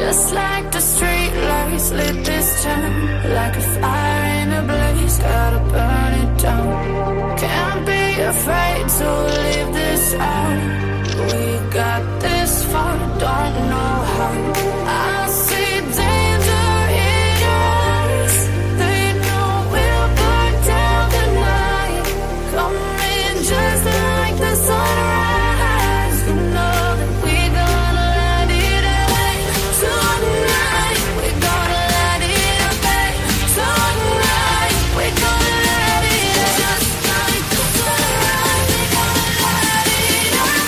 Just like the street lights lit this town, like a fire in a blaze, gotta burn it down. Can't be afraid to leave this out. We got this far, don't know how. I see danger in your eyes. They know we'll burn down the night. Coming just like the sunrise. You know that we gonna let it away. Tonight, we gonna let it away. Tonight, we gonna let it away. Just like the sunrise, we gonna let it away.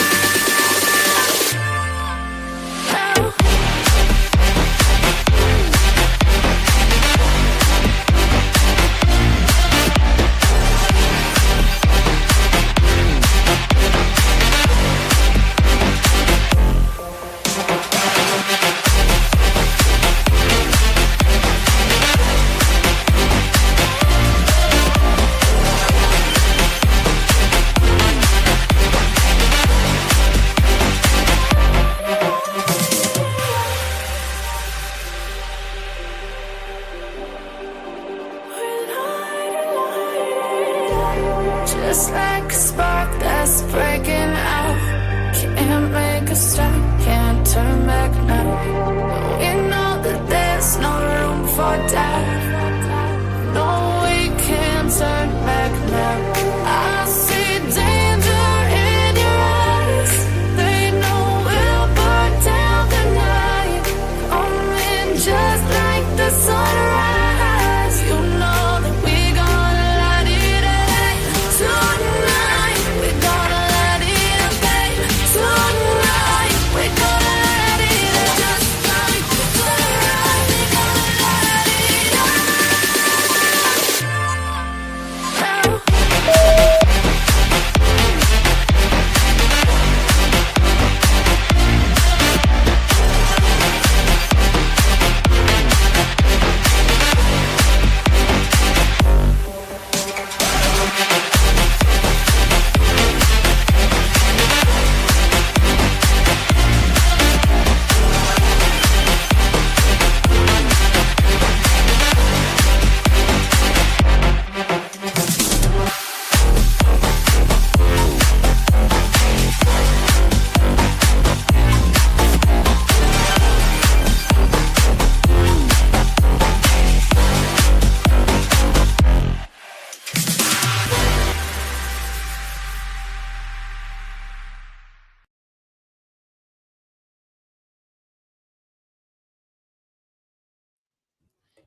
Just like a spark that's breaking out. Can't make a stop, can't turn back now. We know that there's no room for doubt. No, we can't turn back now. I see danger in your eyes. They know we'll burn down the night. Coming just like the sunrise. You know that we gonna let it away. Tonight, we gonna let it away. Tonight, we gonna let it away. Just like the sunrise, we gonna let it away.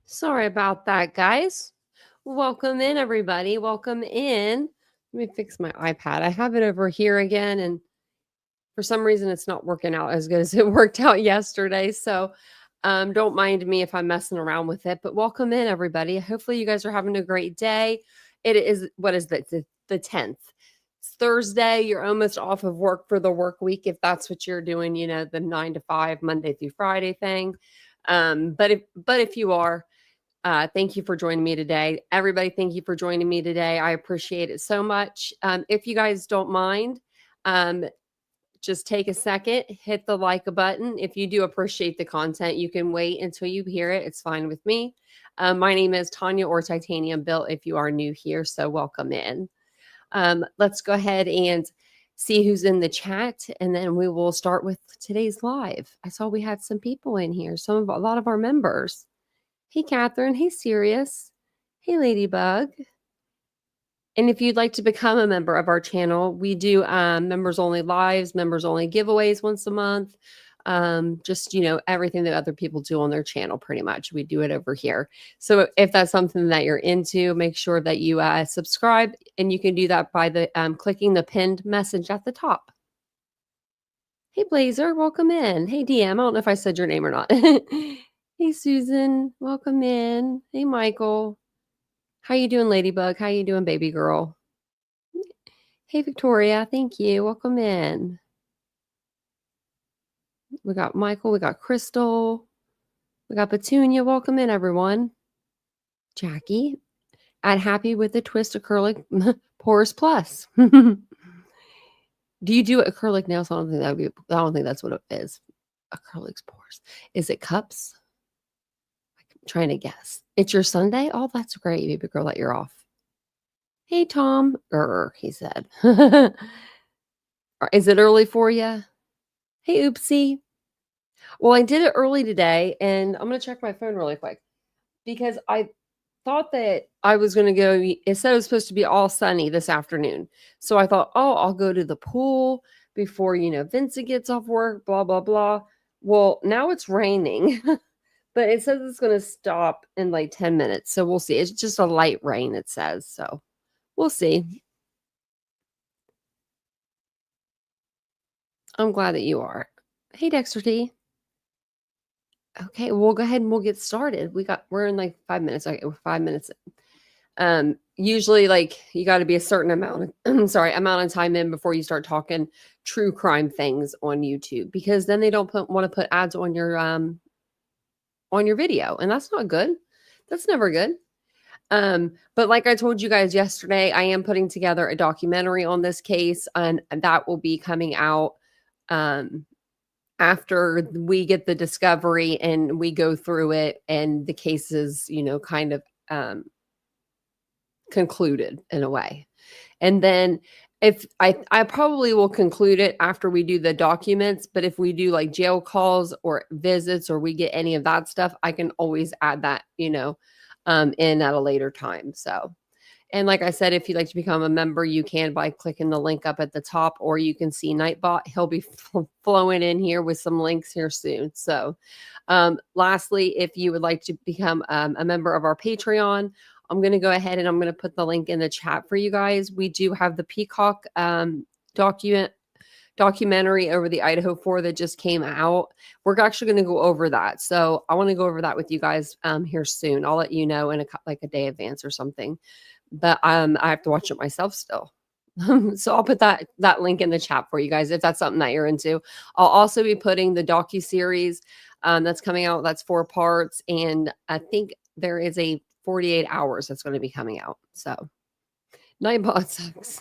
Sorry about that, guys. Welcome in, everybody. Welcome in. Let me fix my iPad. I have it over here again, and for some reason, it's not working out as good as it worked out yesterday. So don't mind me if I'm messing around with it. But welcome in, everybody. Hopefully, you guys are having a great day. It is, what is that? The 10th. It's Thursday. You're almost off of work for the work week, if that's what you're doing, you know, the 9 to 5, Monday through Friday thing. But if you are, thank you for joining me today. Everybody, thank you for joining me today. I appreciate it so much. If you guys don't mind, just take a second, hit the like button. If you do appreciate the content, you can wait until you hear it. It's fine with me. My name is Tanya, or TitaniumBuilt if you are new here, so welcome in. Let's go ahead and see who's in the chat, and then we will start with today's live. I saw we had some people in here, a lot of our members. Hey, Catherine. Hey, Sirius. Hey, Ladybug. And if you'd like to become a member of our channel, we do members only lives, members only giveaways once a month. Just, you know, everything that other people do on their channel, pretty much. We do it over here. So if that's something that you're into, make sure that you subscribe, and you can do that by the clicking the pinned message at the top. Hey, Blazer, welcome in. Hey, DM, I don't know if I said your name or not. Hey, Susan, welcome in. Hey, Michael. How you doing, Ladybug? How you doing, baby girl? Hey, Victoria, thank you. Welcome in. We got Michael, we got Crystal, we got Petunia. Welcome in, everyone. Jackie, at Happy with a Twist Acrylic Porous Plus. Do you do acrylic nails? I don't think that's what it is. Acrylics pores. Is it cups? I'm trying to guess. It's your Sunday? Oh, that's great, baby girl, that you're off. Hey, Tom. He said. Is it early for you? Hey, oopsie. Well, I did it early today, and I'm going to check my phone really quick because I thought that I was going to go. It said it was supposed to be all sunny this afternoon. So I thought, oh, I'll go to the pool before, Vincent gets off work, blah, blah, blah. Well, now it's raining, but it says it's going to stop in like 10 minutes. So we'll see. It's just a light rain, it says. So we'll see. I'm glad that you are. Hey, Dexter T. Okay, we'll go ahead and we'll get started. We're in like 5 minutes. Okay, we're 5 minutes. Usually like you got to be a certain amount of amount of time in before you start talking true crime things on YouTube, because then they don't want to put ads on your video, and that's not good. That's never good. But like I told you guys yesterday, I am putting together a documentary on this case, and that will be coming out after we get the discovery and we go through it and the case is, kind of concluded in a way. And then if I probably will conclude it after we do the documents, but if we do like jail calls or visits or we get any of that stuff, I can always add that, in at a later time. So, and like I said, if you'd like to become a member, you can by clicking the link up at the top, or you can see Nightbot. He'll be flowing in here with some links here soon. So lastly, if you would like to become a member of our Patreon, I'm going to go ahead and I'm going to put the link in the chat for you guys. We do have the Peacock documentary over the Idaho 4 that just came out. We're actually going to go over that. So I want to go over that with you guys here soon. I'll let you know in a day advance or something. But I have to watch it myself still. So I'll put that link in the chat for you guys if that's something that you're into. I'll also be putting the docuseries that's coming out. That's 4 parts. And I think there is a 48 hours that's going to be coming out. So Nightbot sucks.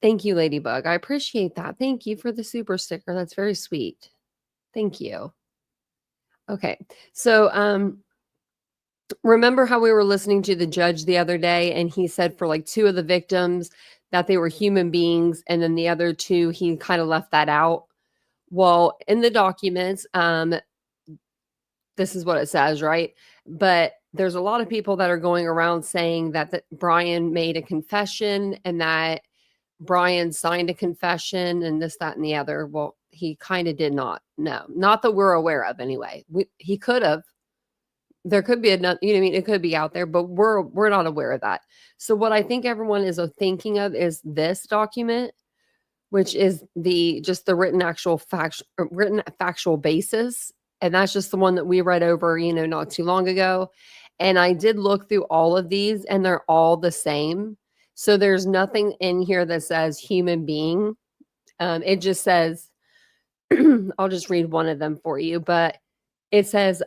Thank you, Ladybug. I appreciate that. Thank you for the super sticker. That's very sweet. Thank you. Okay. So remember how we were listening to the judge the other day, and he said for like 2 of the victims that they were human beings, and then the other 2, he kind of left that out. Well, in the documents, this is what it says, right? But there's a lot of people that are going around saying that Bryan made a confession and that Bryan signed a confession and this, that, and the other. Well, he kind of did not. No, not that we're aware of anyway. He could have. There could be another, it could be out there, but we're not aware of that. So what I think everyone is thinking of is this document, which is just the written factual basis. And that's just the one that we read over, not too long ago. And I did look through all of these and they're all the same. So there's nothing in here that says human being. It just says, I'll just read one of them for you, but it says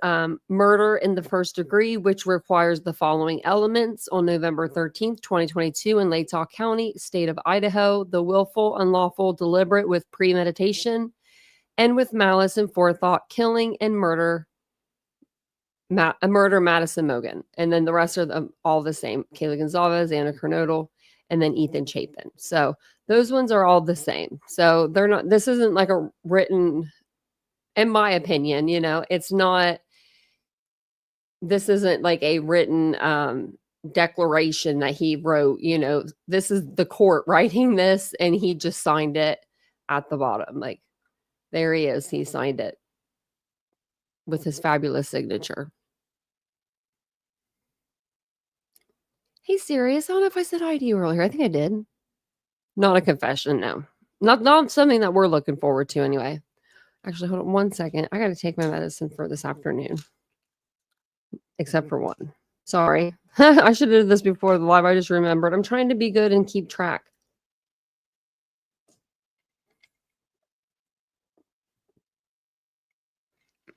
murder in the first degree, which requires the following elements on November 13th, 2022 in Latah County, state of Idaho, the willful, unlawful, deliberate with premeditation and with malice and forethought, killing and murder Madison Mogan. And then the rest are all the same. Kayla Gonzalez, Anna Kernodle, and then Ethan Chapin. So those ones are all the same. So they're not, this isn't like a written, in my opinion, it's not, this isn't like a written declaration that he wrote, this is the court writing this and he just signed it at the bottom. Like there he is. He signed it with his fabulous signature. Hey, Sirius, I don't know if I said hi to you earlier. I think I did. Not a confession, no. Not something that we're looking forward to anyway. Actually, hold on 1 second. I got to take my medicine for this afternoon. Except for one. Sorry. I should have did this before the live. I just remembered. I'm trying to be good and keep track.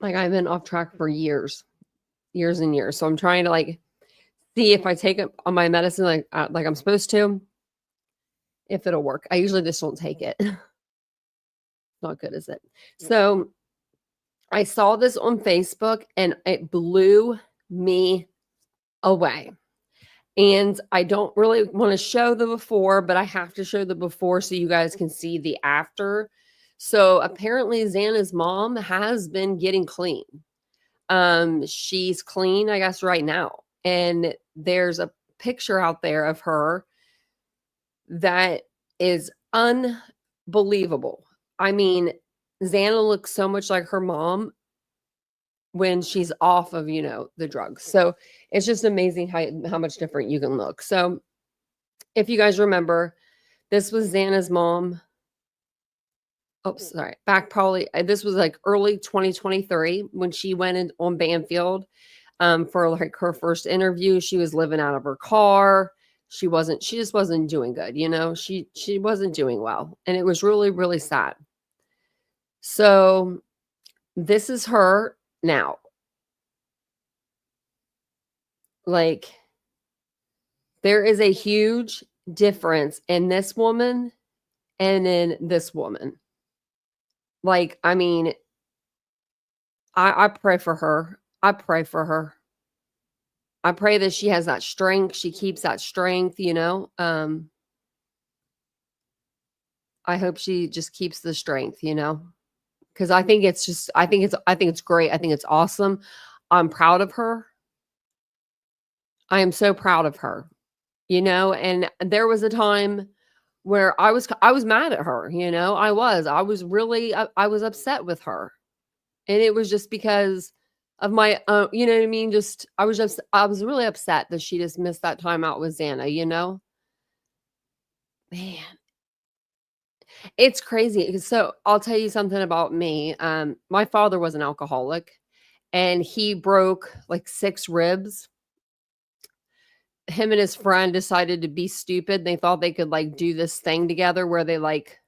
Like I've been off track for years and years. So I'm trying to see if I take it on my medicine like I'm supposed to, if it'll work. I usually just don't take it. Not good, is it? So I saw this on Facebook and it blew me away. And I don't really want to show the before, but I have to show the before so you guys can see the after. So apparently Xana's mom has been getting clean. She's clean, I guess, right now. And there's a picture out there of her that is unbelievable. I mean, Zana looks so much like her mom when she's off of, the drugs. So it's just amazing how much different you can look. So if you guys remember, this was Xana's mom. Oh, sorry. Back probably, this was like early 2023 when she went in on Banfield for like her first interview. She was living out of her car. She just wasn't doing good. She wasn't doing well. And it was really, really sad. So this is her now. Like, there is a huge difference in this woman and in this woman. Like, I mean, I pray for her. I pray for her. I pray that she has that strength. She keeps that strength, I hope she just keeps the strength, because I think it's great. I think it's awesome. I'm proud of her. I am so proud of her, and there was a time where I was mad at her, I was upset with her. And it was just because of my, you know what I mean? Just, I was really upset that she just missed that time out with Zana, Man, it's crazy. So I'll tell you something about me. My father was an alcoholic and he broke like 6 ribs. Him and his friend decided to be stupid. They thought they could like do this thing together where they like,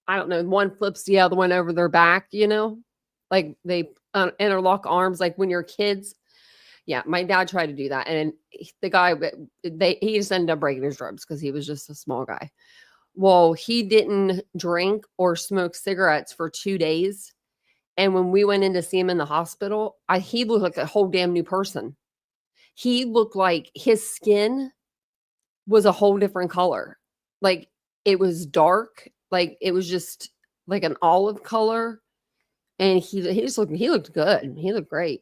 I don't know, one flips the other one over their back, like they interlock arms like when you're kids. Yeah, my dad tried to do that. And the guy, he just ended up breaking his ribs because he was just a small guy. Well, he didn't drink or smoke cigarettes for 2 days. And when we went in to see him in the hospital, he looked like a whole damn new person. He looked like his skin was a whole different color. Like it was dark. Like it was just like an olive color. And he looked good. He looked great.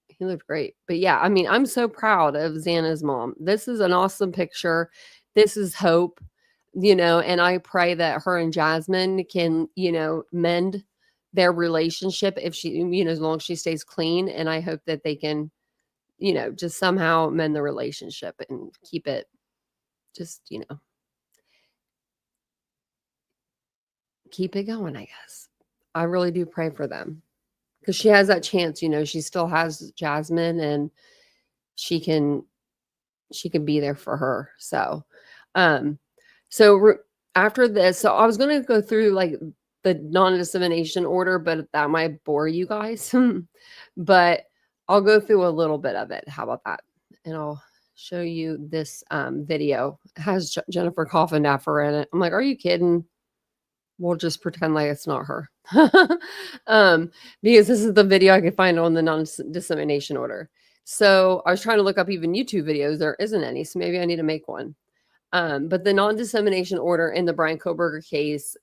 He looked great. But yeah, I mean, I'm so proud of Xana's mom. This is an awesome picture. This is hope, and I pray that her and Jasmine can, mend their relationship if she, as long as she stays clean. And I hope that they can, just somehow mend the relationship and keep it just, keep it going, I guess. I really do pray for them because she has that chance, she still has Jasmine and she can be there for her. So, after this, so I was going to go through like the non-dissemination order, but that might bore you guys, but I'll go through a little bit of it. How about that? And I'll show you this video. It has Jennifer Coffindaffer in it. I'm like, are you kidding? We'll just pretend like it's not her. Because this is the video I could find on the non-dissemination order. So I was trying to look up even YouTube videos. There isn't any, so maybe I need to make one. But the non-dissemination order in the Bryan Kohberger case,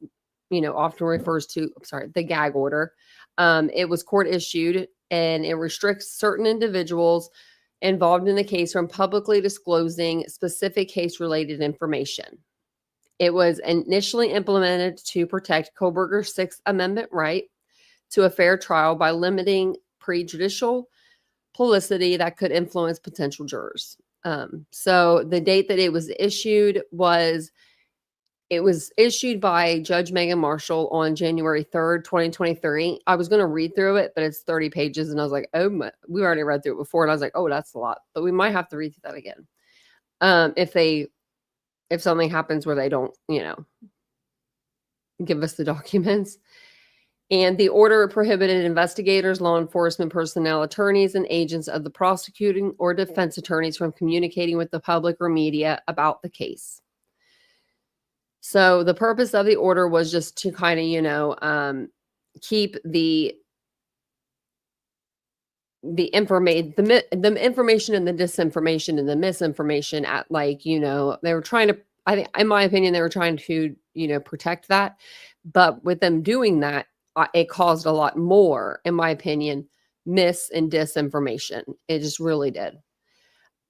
often refers to, the gag order. It was court issued and it restricts certain individuals involved in the case from publicly disclosing specific case-related information. It was initially implemented to protect Kohberger's Sixth Amendment right to a fair trial by limiting prejudicial publicity that could influence potential jurors. So the date that it was issued by Judge Megan Marshall on January 3rd, 2023. I was going to read through it, but it's 30 pages. And I was like, oh, we already read through it before. And I was like, oh, that's a lot. But we might have to read through that again. If something happens where they don't, give us the documents. And the order prohibited investigators, law enforcement personnel, attorneys, and agents of the prosecuting or defense attorneys from communicating with the public or media about the case. So the purpose of the order was just to kind of, keep the information and the disinformation and the misinformation at, like, they were trying to, I think, in my opinion, they were trying to, protect that. But with them doing that, it caused a lot more, in my opinion, mis and disinformation. It just really did.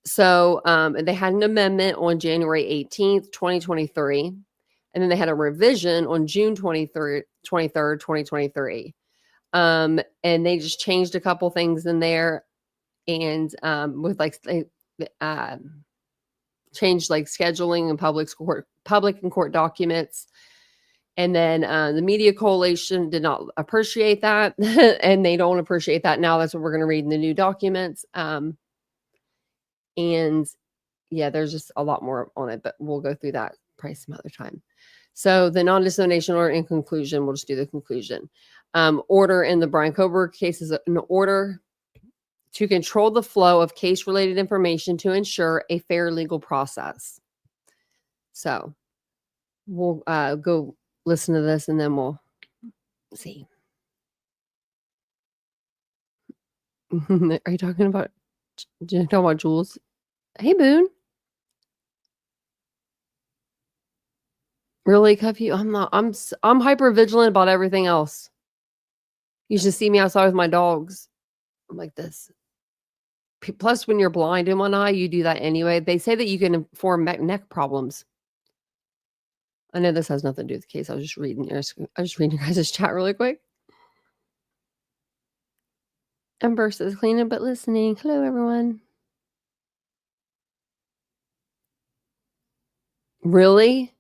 So they had an amendment on January 18th, 2023. And then they had a revision on June 23rd, 2023. And they just changed a couple things in there, and with like changed like scheduling and public and court documents. And then the Media Coalition did not appreciate that, and they don't appreciate that now. That's what we're going to read in the new documents. And yeah, there's just a lot more on it, but we'll go through that probably some other time. So the non-dissemination order, in conclusion, we'll just do the conclusion. Order in the Bryan Kohberger case is an order to control the flow of case-related information to ensure a fair legal process. So we'll go listen to this, and then we'll see. Are you talking about Jules? Hey, Boone. Really, Cuffy? I'm not. I'm hyper vigilant about everything else. You should see me outside with my dogs. I'm like this. Plus, when you're blind in one eye, you do that anyway. They say that you can form neck problems. I know this has nothing to do with the case. I was just reading your guys' chat really quick. Ember says cleaning but listening. Hello, everyone. Really?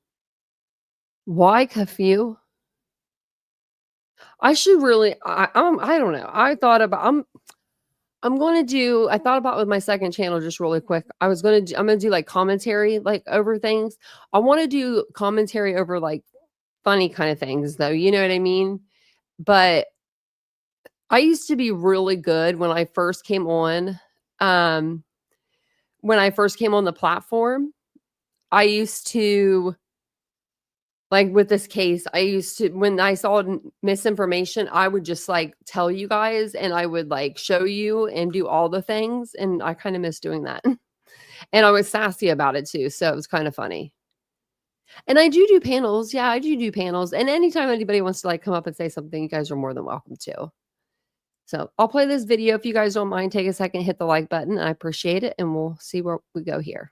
Why, Cuffy? I should really. I don't know. I thought about. I thought about with my second channel just really quick. I'm going to do like commentary, like over things. I want to do commentary over like funny kind of things though. You know what I mean? But I used to be really good when I first came on. When I first came on the platform, I used to, like with this case, when I saw misinformation, I would just like tell you guys, and I would like show you and do all the things. And I kind of miss doing that. And I was sassy about it too. So it was kind of funny. And I do panels. Yeah, I do panels. And anytime anybody wants to like come up and say something, you guys are more than welcome to. So I'll play this video. If you guys don't mind, take a second, hit the like button. I appreciate it. And we'll see where we go here.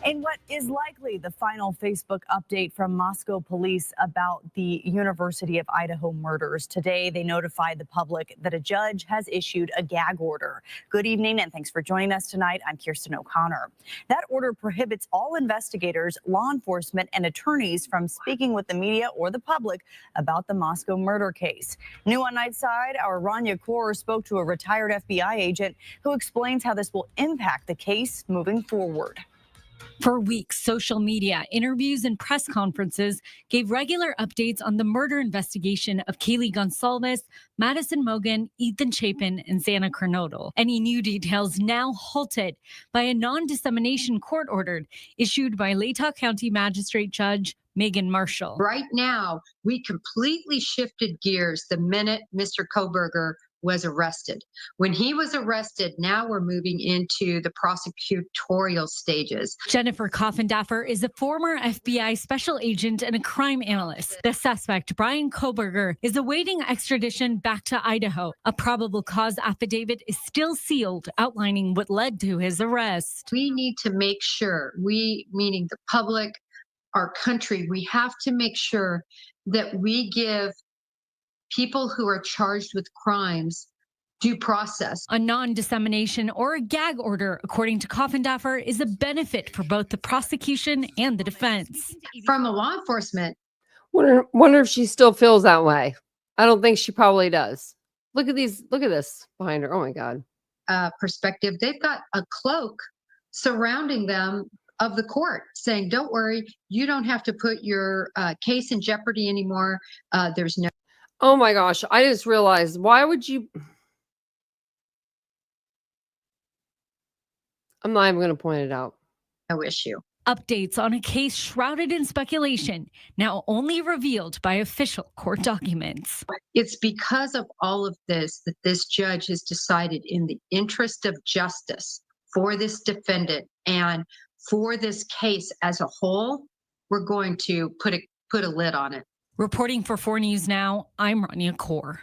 In what is likely the final Facebook update from Moscow police about the University of Idaho murders. Today, they notified the public that a judge has issued a gag order. Good evening, and thanks for joining us tonight. I'm Kirsten O'Connor. That order prohibits all investigators, law enforcement, and attorneys from speaking with the media or the public about the Moscow murder case. New on Nightside, our Rania Kaur spoke to a retired FBI agent who explains how this will impact the case moving forward. For weeks, social media, interviews, and press conferences gave regular updates on the murder investigation of Kaylee Gonsalves, Madison Mogen, Ethan Chapin, and Zana Kernodle. Any new details now halted by a non-dissemination court order issued by Latah County Magistrate Judge Megan Marshall. Right now, we completely shifted gears the minute Mr. Kohberger was arrested. When he was arrested, now we're moving into the prosecutorial stages. Jennifer Coffindaffer is a former FBI special agent and a crime analyst. The suspect, Bryan Kohberger, is awaiting extradition back to Idaho. A probable cause affidavit is still sealed, outlining what led to his arrest. We need to make sure, we, meaning the public, our country, we have to make sure that we give people who are charged with crimes due process. A non-dissemination or a gag order, according to Coffindaffer, is a benefit for both the prosecution and the defense. From the law enforcement. Wonder if she still feels that way. I don't think she probably does. Look at this behind her. Oh my God. Perspective. They've got a cloak surrounding them of the court saying, don't worry, you don't have to put your case in jeopardy anymore. There's no. Oh my gosh. I just realized, why would you? I'm not even going to point it out. No issue. Updates on a case shrouded in speculation, now only revealed by official court documents. It's because of all of this that this judge has decided, in the interest of justice for this defendant and for this case as a whole, we're going to put a lid on it. Reporting for 4 News Now, I'm Rania Kaur.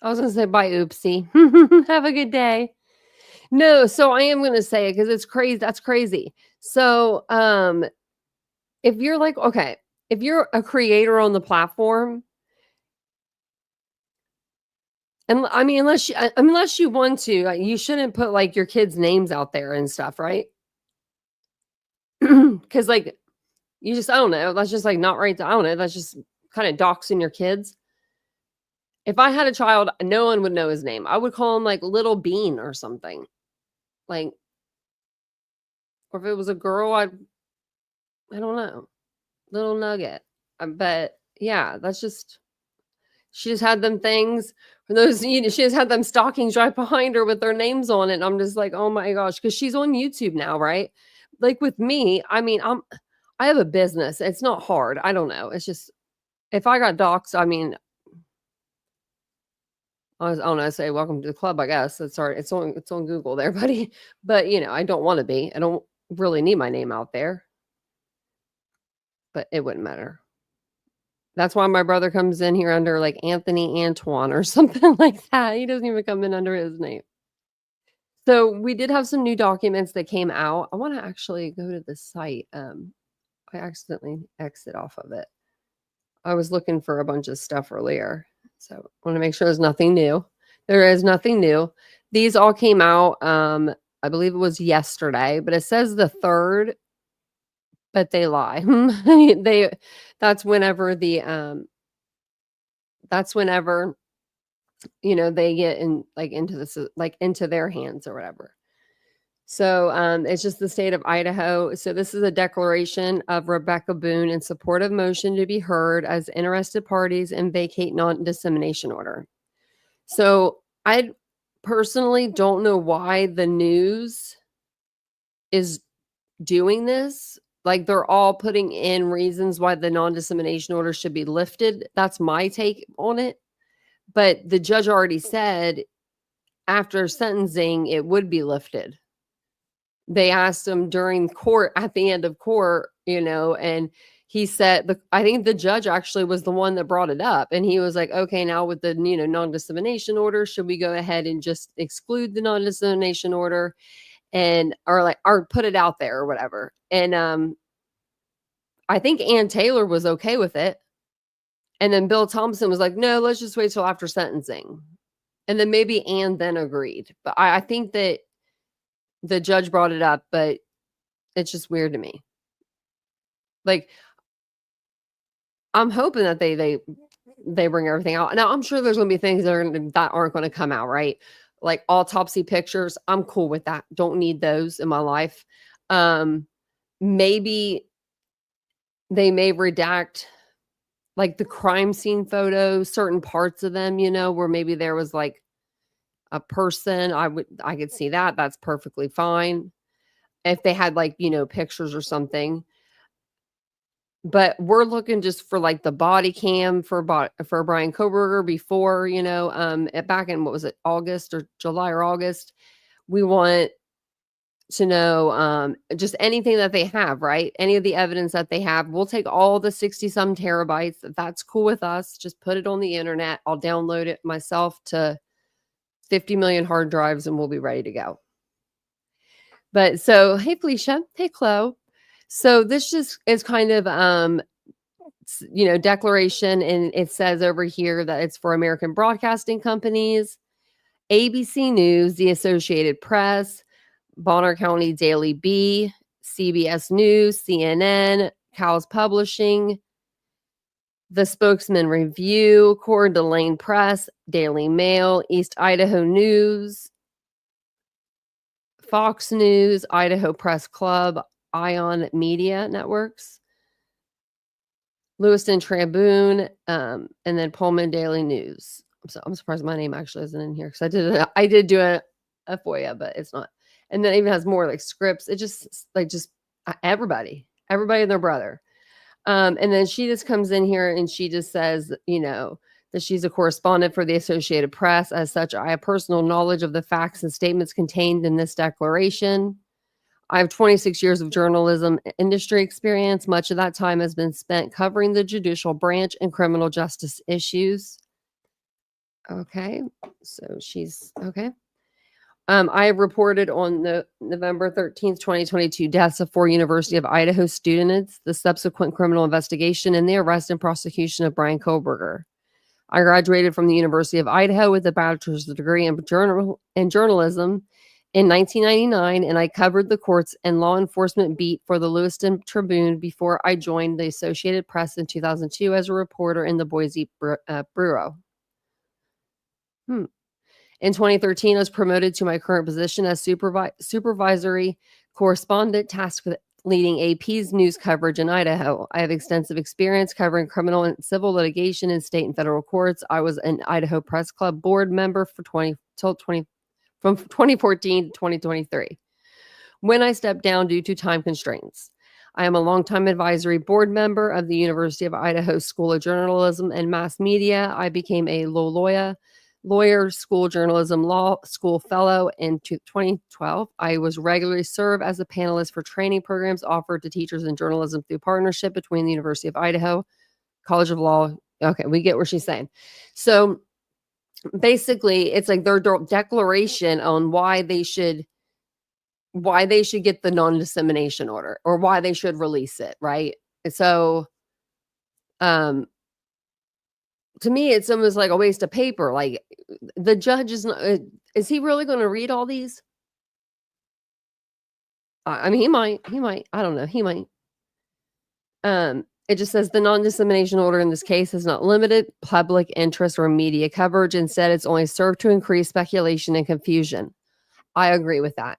I was going to say bye, oopsie. Have a good day. No, so I am going to say it because it's crazy. That's crazy. So, if you're like, okay, if you're a creator on the platform, and I mean, unless you want to, you shouldn't put like your kids' names out there and stuff, right? Because like, you just, I don't know. That's just like not right. I don't know. That's just kind of doxing your kids. If I had a child, no one would know his name. I would call him like Little Bean or something. Like, or if it was a girl, I don't know, Little Nugget. But yeah, that's just, she just had them things for those, she just had them stockings right behind her with their names on it. And I'm just like, oh my gosh, because she's on YouTube now, right? Like with me, I mean, I have a business. It's not hard. I don't know. It's just, if I got doxxed, I mean, I don't know, say welcome to the club, I guess. It's on Google there, buddy. But I don't want to be. I don't really need my name out there. But it wouldn't matter. That's why my brother comes in here under like Anthony Antoine or something like that. He doesn't even come in under his name. So we did have some new documents that came out. I want to actually go to the site. I accidentally exit off of it. I was looking for a bunch of stuff earlier. So I want to make sure there's nothing new. There is nothing new. These all came out, I believe it was yesterday, but it says the 3rd, but they lie. That's whenever they get in like into this, like into their hands or whatever. So it's just the state of Idaho. So this is a declaration of Rebecca Boone in support of motion to be heard as interested parties and vacate non-dissemination order. So I personally don't know why the news is doing this. Like they're all putting in reasons why the non-dissemination order should be lifted. That's my take on it. But the judge already said after sentencing, it would be lifted. They asked him during court, at the end of court, and he said, I think the judge actually was the one that brought it up. And he was like, okay, now with the, non-dissemination order, should we go ahead and just exclude the non-dissemination order or put it out there or whatever. And I think Ann Taylor was okay with it. And then Bill Thompson was like, no, let's just wait till after sentencing. And then maybe Ann then agreed. But I think that the judge brought it up, but it's just weird to me. Like, I'm hoping that they bring everything out. Now, I'm sure there's going to be things that aren't going to come out, right? Like autopsy pictures. I'm cool with that. Don't need those in my life. Maybe they may redact like the crime scene photos, certain parts of them, where maybe there was like a person. I could see that. That's perfectly fine. If they had like, pictures or something. But we're looking just for like the body cam for Bryan Kohberger before, back in, what was it, August or July or August. We want to know just anything that they have, right? Any of the evidence that they have. We'll take all the 60 some terabytes. If that's cool with us, just put it on the internet. I'll download it myself to 50 million hard drives and we'll be ready to go. But so, hey, Felicia. Hey, Chloe. So this just is kind of, declaration. And it says over here that it's for American broadcasting companies, ABC News, the Associated Press, Bonner County Daily Bee, CBS News, CNN, Cows Publishing, The Spokesman Review, Coeur d'Alene Press, Daily Mail, East Idaho News, Fox News, Idaho Press Club, Ion Media Networks, Lewiston Tribune, and then Pullman Daily News. I'm surprised my name actually isn't in here because I did do a FOIA, but it's not. And then it even has more like scripts. It just everybody and their brother. And then she just comes in here and she just says, that she's a correspondent for the Associated Press. As such, I have personal knowledge of the facts and statements contained in this declaration. I have 26 years of journalism industry experience. Much of that time has been spent covering the judicial branch and criminal justice issues. Okay, so she's okay. I have reported on the November 13th, 2022 deaths of 4 University of Idaho students, the subsequent criminal investigation, and the arrest and prosecution of Bryan Kohberger. I graduated from the University of Idaho with a bachelor's degree in journalism in 1999, and I covered the courts and law enforcement beat for the Lewiston Tribune before I joined the Associated Press in 2002 as a reporter in the Boise Bureau. In 2013, I was promoted to my current position as supervisory correspondent tasked with leading AP's news coverage in Idaho. I have extensive experience covering criminal and civil litigation in state and federal courts. I was an Idaho Press Club board member from 2014 to 2023, when I stepped down due to time constraints. I am a longtime advisory board member of the University of Idaho School of Journalism and Mass Media. I became a lawyer, school journalism law school fellow in 2012. I was regularly served as a panelist for training programs offered to teachers in journalism through partnership between the University of Idaho, College of Law. Okay, we get what she's saying. So basically, it's like their declaration on why they should get the non-dissemination order or why they should release it, right? So to me, it's almost like a waste of paper. Like the judge is he really going to read all these? I mean, he might, I don't know. He might. It just says the non-dissemination order in this case has not limited public interest or media coverage. Instead, it's only served to increase speculation and confusion. I agree with that.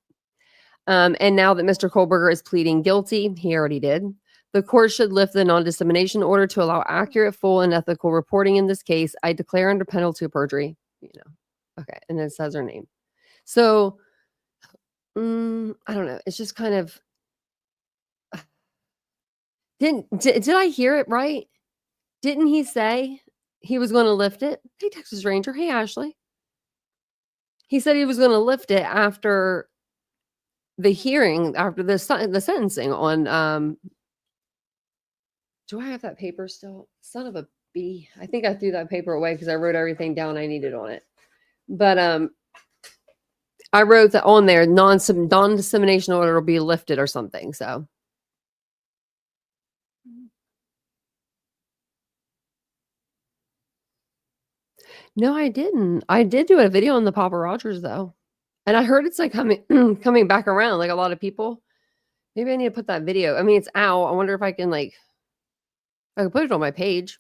And now that Mr. Kohberger is pleading guilty, he already did, the court should lift the non-dissemination order to allow accurate, full, and ethical reporting in this case. I declare under penalty of perjury. Okay, and then it says her name. So, I don't know. It's just kind of. Did I hear it right? Didn't he say he was going to lift it? Hey, Texas Ranger. Hey, Ashley. He said he was going to lift it after the hearing, after the sentencing on. Do I have that paper still? Son of a bee. I think I threw that paper away because I wrote everything down I needed on it. But I wrote that on there, non-dissemination order will be lifted or something. So. No, I didn't. I did do a video on the Papa Rogers though. And I heard it's like coming back around, like a lot of people. Maybe I need to put that video. I mean, it's out. I wonder if I can I can put it on my page.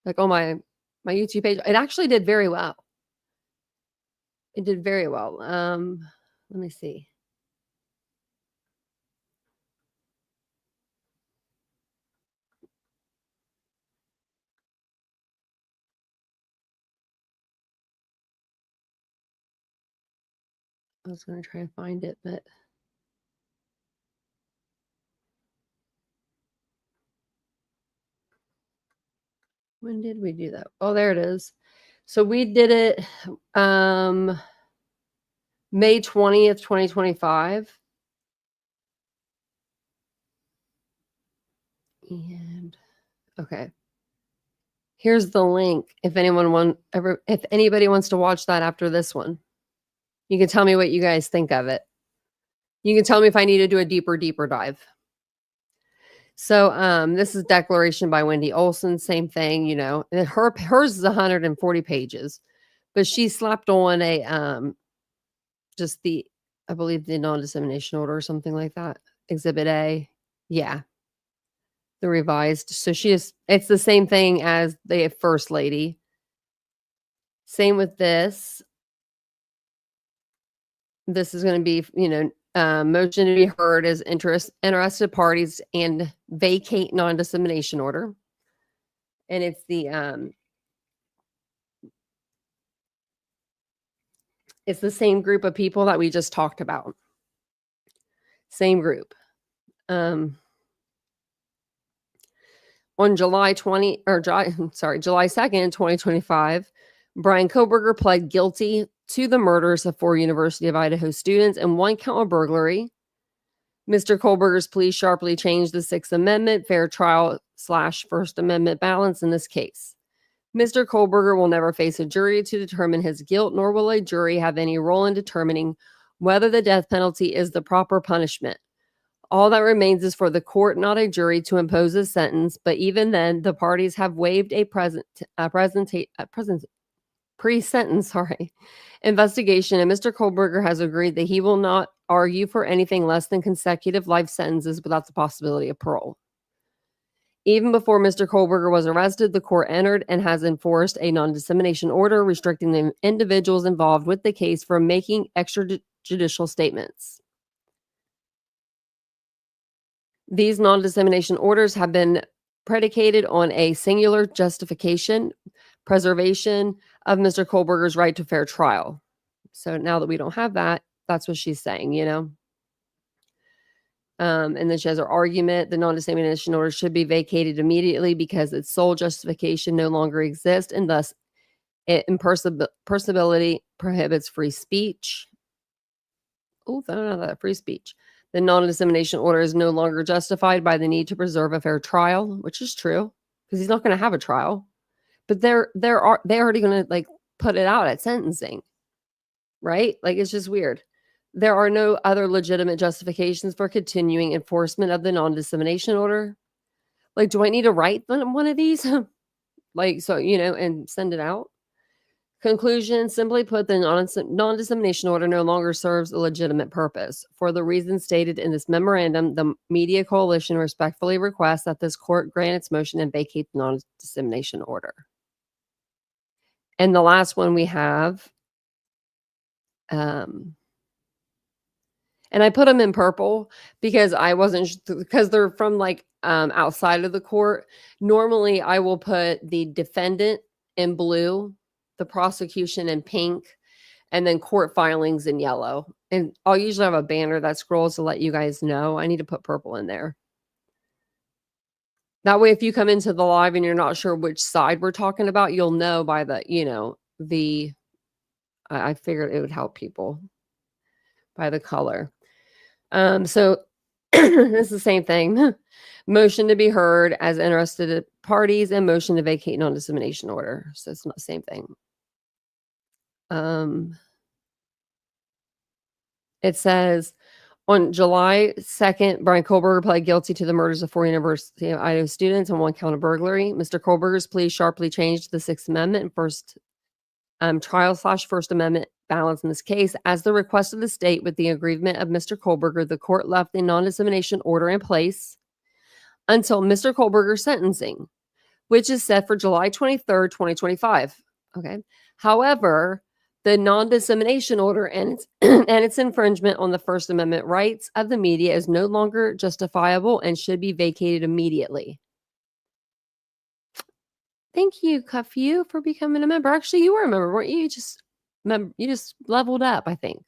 Like on my YouTube page. It actually did very well. It did very well. Let me see. I was going to try and find it, but when did we do that? Oh, there it is. So we did it May 20th, 2025. And okay. Here's the link if anybody wants to watch that after this one. You can tell me what you guys think of it. You can tell me if I need to do a deeper dive. So this is declaration by Wendy Olson, same thing, and hers is 140 pages, but she slapped on a I believe the non-dissemination order or something like that. Exhibit A. Yeah. The revised. So it's the same thing as the first lady. Same with this. This is going to be, motion to be heard as interested parties and vacate non-dissemination order. And it's the It's the same group of people that we just talked about. Same group. On July 2nd, 2025, Bryan Kohberger pled guilty to the murders of 4 University of Idaho students and 1 count of burglary. Mr. Kohberger's plea sharply changed the Sixth Amendment, fair trial / First Amendment balance in this case. Mr. Kohberger will never face a jury to determine his guilt, nor will a jury have any role in determining whether the death penalty is the proper punishment. All that remains is for the court, not a jury, to impose a sentence, but even then, the parties have waived a pre-sentence investigation, and Mr. Kohberger has agreed that he will not argue for anything less than consecutive life sentences without the possibility of parole. Even before Mr. Kohberger was arrested, the court entered and has enforced a non-dissemination order restricting the individuals involved with the case from making extrajudicial statements. These non-dissemination orders have been predicated on a singular justification, preservation of Mr. Kohberger's right to fair trial. So now that we don't have that, that's what she's saying, you know? And then she has her argument: the non-dissemination order should be immediately because its sole justification no longer exists, and thus impersonability prohibits free speech. Oh, no, that free speech. The non-dissemination order is no longer justified by the need to preserve a fair trial, which is true, because he's not going to have a trial. But they're already going to like put it out at sentencing, right? Like, it's just weird. There are no other legitimate justifications for continuing enforcement of the non-dissemination order. Like, do I need to write one of these? Like, so, you know, and send it out? Conclusion: simply put, the non-dissemination order no longer serves a legitimate purpose. For the reasons stated in this memorandum, the Media Coalition respectfully requests that this court grant its motion and vacate the non-dissemination order. And the last one we have, and I put them in purple because I wasn't, because they're from like outside of the court. Normally I will put the defendant in blue, the prosecution in pink, and then court filings in yellow. And I'll usually have a banner that scrolls to let you guys know. I need to put purple in there. That way, if you come into the live and you're not sure which side we're talking about, you'll know by the, you know, the, I figured it would help people by the color. So it's the same thing. Motion to be heard as interested parties and motion to vacate non-dissemination order. So it's not the same thing. It says, on July 2nd, Bryan Kohberger pled guilty to the murders of 4 University of Idaho students and 1 count of burglary. Mr. Kohberger's plea sharply changed the Sixth Amendment and first trial / First Amendment balance in this case. As the request of the state with the agreement of Mr. Kohberger, the court left the non-dissemination order in place until Mr. Kohberger's sentencing, which is set for July 23rd, 2025. Okay. However, the non-dissemination order and its infringement on the First Amendment rights of the media is no longer justifiable and should be vacated immediately. Thank you, Cuff, for becoming a member. Actually, you were a member, weren't you? You just leveled up, I think.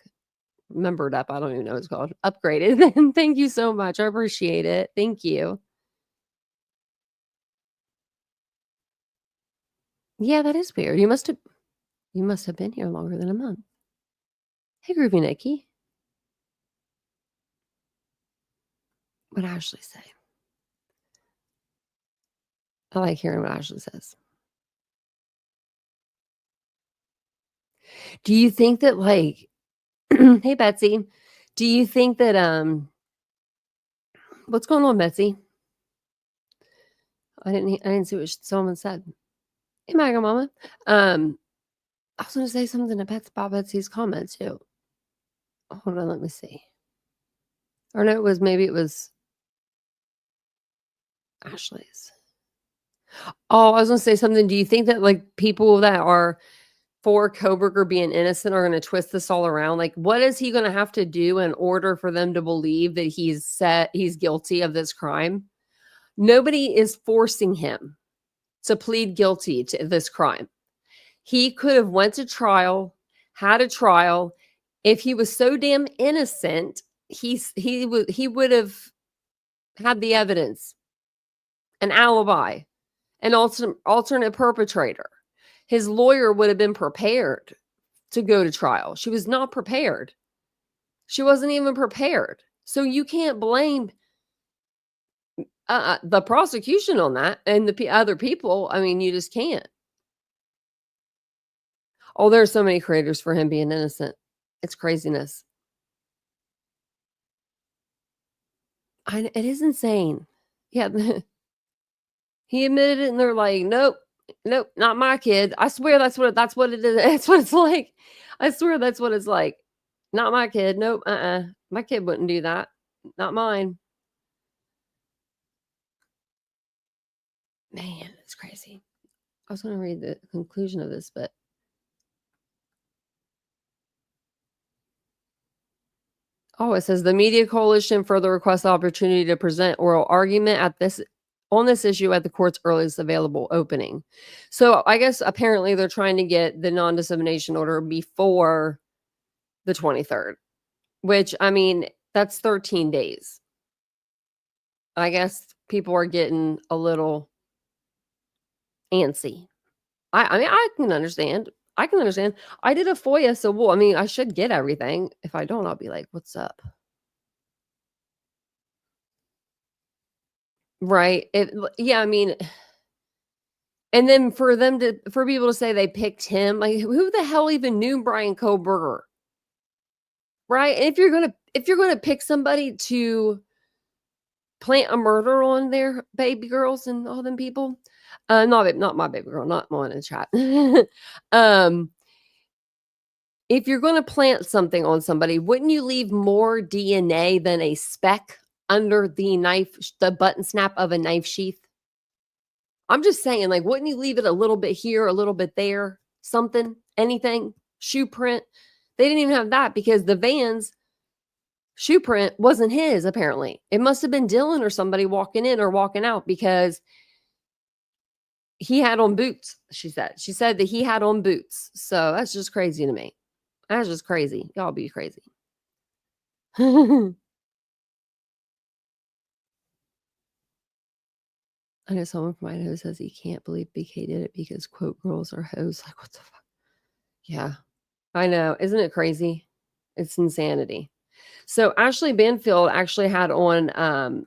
Membered up. I don't even know what it's called. Upgraded. Thank you so much. I appreciate it. Thank you. Yeah, that is weird. You must have been here longer than a month. Hey, Groovy Nikki. What'd Ashley say? I like hearing what Ashley says. Do you think that, like, hey, Betsy, do you think that, what's going on, Betsy? I didn't see what someone said. Hey, Maga Mama. I was going to say something about Betsy's comment too. Hold on, let me see. Or no, maybe it was Ashley's. Oh, I was going to say something. Do you think that, like, people that are for Kohberger being innocent are going to twist this all around? Like, what is he going to have to do in order for them to believe that he's guilty of this crime? Nobody is forcing him to plead guilty to this crime. He could have went to trial, had a trial. If he was so damn innocent, he would have had the evidence, an alibi, an alternate perpetrator. His lawyer would have been prepared to go to trial. She was not prepared. She wasn't even prepared. So you can't blame the prosecution on that and the other people. I mean, you just can't. Oh, there's so many creators for him being innocent. It's craziness. It is insane. Yeah. He admitted it and they're like, nope, not my kid. I swear that's what it is. That's what it's like. I swear that's what it's like. Not my kid. Nope. My kid wouldn't do that. Not mine. Man, it's crazy. I was going to read the conclusion of this, but it says the media coalition further requests the opportunity to present oral argument on this issue at the court's earliest available opening. So I guess apparently they're trying to get the non-dissemination order before the 23rd, which, I mean, that's 13 days. I guess people are getting a little antsy. I mean, I can understand. I did a FOIA, so I should get everything. If I don't, I'll be like, what's up? Right. Yeah, I mean, and then for people to say they picked him, like, who the hell even knew Bryan Kohberger? Right. And if you're gonna pick somebody to plant a murder on their baby girls and all them people, not my baby girl, not one in the chat. If you're going to plant something on somebody, wouldn't you leave more DNA than a speck under the button snap of a knife sheath? I'm just saying, like, wouldn't you leave it a little bit here, a little bit there, something, anything, shoe print? They didn't even have that because the van's shoe print wasn't his, apparently. It must have been Dylan or somebody walking in or walking out because he had on boots, she said. She said that he had on boots. So that's just crazy to me. That's just crazy. Y'all be crazy. I know someone from Idaho says he can't believe BK did it because, quote, girls are hoes. Like, what the fuck? Yeah, I know. Isn't it crazy? It's insanity. So Ashley Banfield actually had on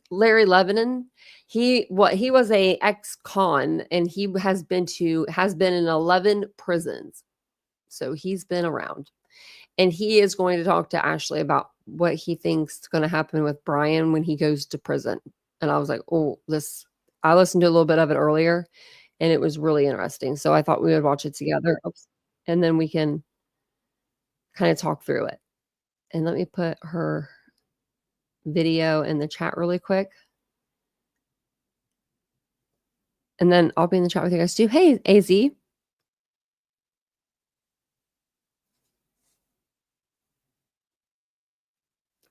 Larry Levine. He was a ex-con and he has been in 11 prisons. So he's been around. And he is going to talk to Ashley about what he thinks is going to happen with Bryan when he goes to prison. And I was like, I listened to a little bit of it earlier and it was really interesting. So I thought we would watch it together. And then we can kind of talk through it. And let me put her video in the chat really quick. And then I'll be in the chat with you guys too. Hey, AZ.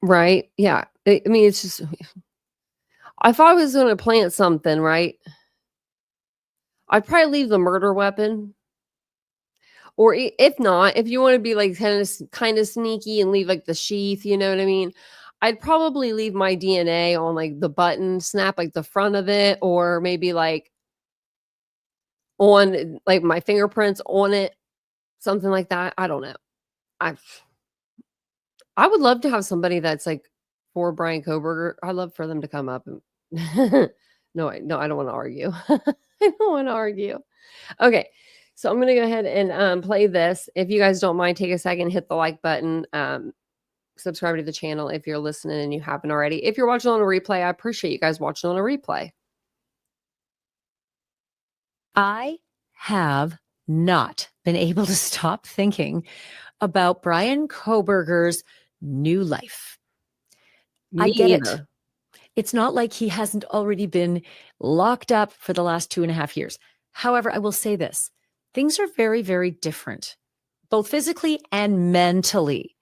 Right. Yeah. I mean, it's just, if I was going to plant something, right, I'd probably leave the murder weapon. Or if not, if you want to be like kind of sneaky and leave like the sheath, you know what I mean? I'd probably leave my DNA on like the button snap, like the front of it, or maybe like on like my fingerprints on it, something like that. I don't know. I would love to have somebody that's like for Bryan Kohberger. I'd love for them to come up and no, I don't want to argue. I don't want to argue. Okay. So I'm going to go ahead and play this. If you guys don't mind, take a second, hit the like button, subscribe to the channel if you're listening and you haven't already. If you're watching on a replay, I appreciate you guys watching on a replay. I have not been able to stop thinking about Bryan Kohberger's new life. I get it. It's not like he hasn't already been locked up for the last 2.5 years. However, I will say this. Things are very, very different, both physically and mentally,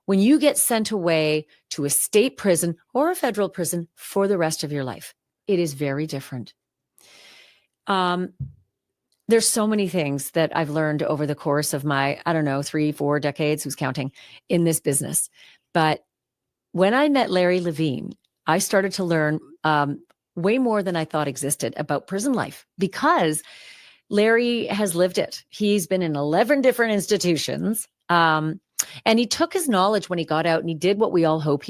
when you get sent away to a state prison or a federal prison for the rest of your life. It is very different. There's so many things that I've learned over the course of my, I don't know, 3-4 decades, who's counting, in this business. But when I met Larry Levine, I started to learn way more than I thought existed about prison life, because Larry has lived it. He's been in 11 different institutions. And he took his knowledge when he got out, and he did what we all hope,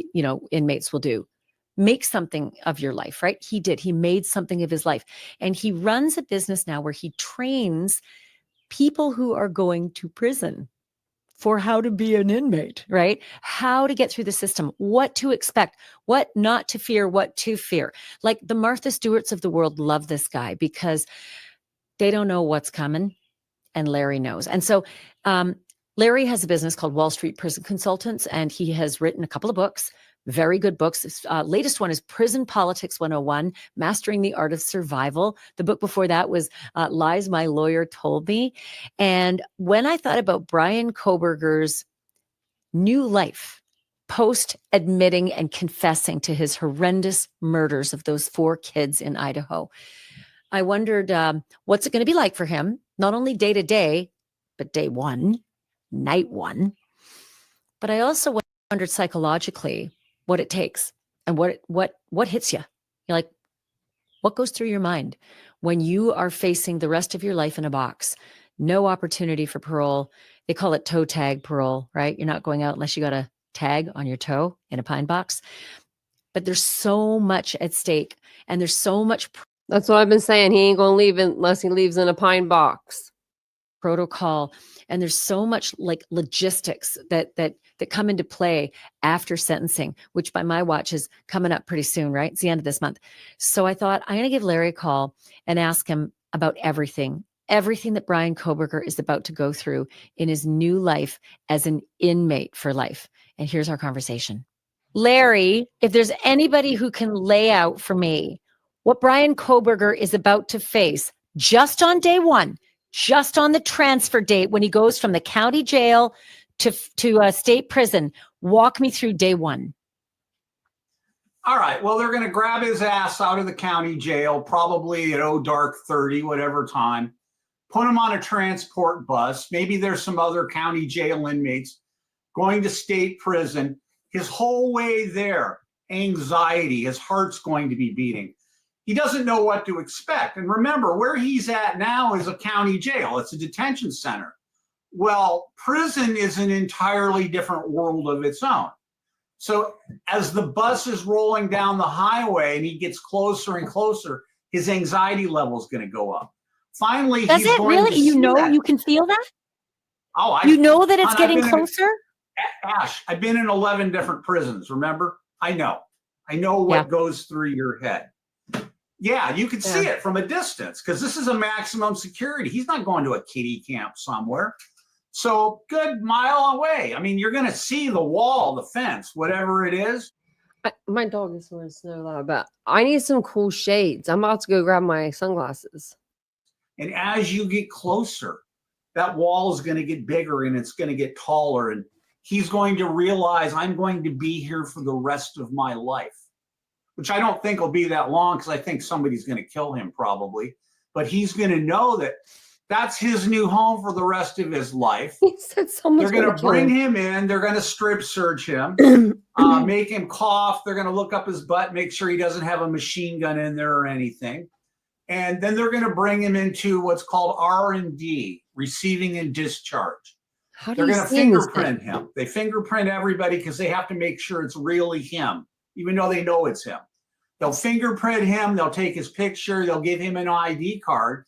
inmates will do. Make something of your life, right? He did. He made something of his life. And he runs a business now where he trains people who are going to prison for how to be an inmate, right? How to get through the system, what to expect, what not to fear, what to fear. Like the Martha Stewarts of the world love this guy because they don't know what's coming, and Larry knows. And so Larry has a business called Wall Street Prison Consultants, and he has written a couple of books, very good books. His latest one is Prison Politics 101, Mastering the Art of Survival. The book before that was Lies My Lawyer Told Me. And when I thought about Bryan Kohberger's new life, post admitting and confessing to his horrendous murders of those 4 kids in Idaho, I wondered, what's it going to be like for him? Not only day to day, but day one, night one. But I also wondered psychologically what it takes and what hits you. You're like, what goes through your mind when you are facing the rest of your life in a box? No opportunity for parole. They call it toe tag parole, right? You're not going out unless you got a tag on your toe in a pine box. But there's so much at stake, and there's so much That's what I've been saying. He ain't going to leave unless he leaves in a pine box. Protocol. And there's so much like logistics that come into play after sentencing, which by my watch is coming up pretty soon, right? It's the end of this month. So I thought I'm going to give Larry a call and ask him about everything that Bryan Kohberger is about to go through in his new life as an inmate for life. And here's our conversation. Larry, if there's anybody who can lay out for me what Bryan Kohberger is about to face just on day one, just on the transfer date when he goes from the county jail to a state prison, walk me through day one. All right. Well, they're going to grab his ass out of the county jail, probably at dark 30, whatever time, put him on a transport bus. Maybe there's some other county jail inmates going to state prison. His whole way there, anxiety, his heart's going to be beating. He doesn't know what to expect. And remember, where he's at now is a county jail. It's a detention center. Well, prison is an entirely different world of its own. So as the bus is rolling down the highway and he gets closer and closer, his anxiety level is going to go up. Finally, Does it really? You know, you can feel that? Oh, you know that it's getting closer? Ash, I've been in 11 different prisons, remember? I know what goes through your head. Yeah, you can see it from a distance because this is a maximum security. He's not going to a kiddie camp somewhere. So good mile away. I mean, you're going to see the wall, the fence, whatever it is. My dog is going to snow loud, but I need some cool shades. I'm about to go grab my sunglasses. And as you get closer, that wall is going to get bigger and it's going to get taller. And he's going to realize I'm going to be here for the rest of my life, which I don't think will be that long because I think somebody's going to kill him probably. But he's going to know that that's his new home for the rest of his life. He said someone's They're going to bring him in. They're going to strip search him, make him cough. They're going to look up his butt, make sure he doesn't have a machine gun in there or anything. And then they're going to bring him into what's called R&D, receiving and discharge. They're going to fingerprint him. They fingerprint everybody because they have to make sure it's really him, even though they know it's him. They'll fingerprint him. They'll take his picture. They'll give him an ID card.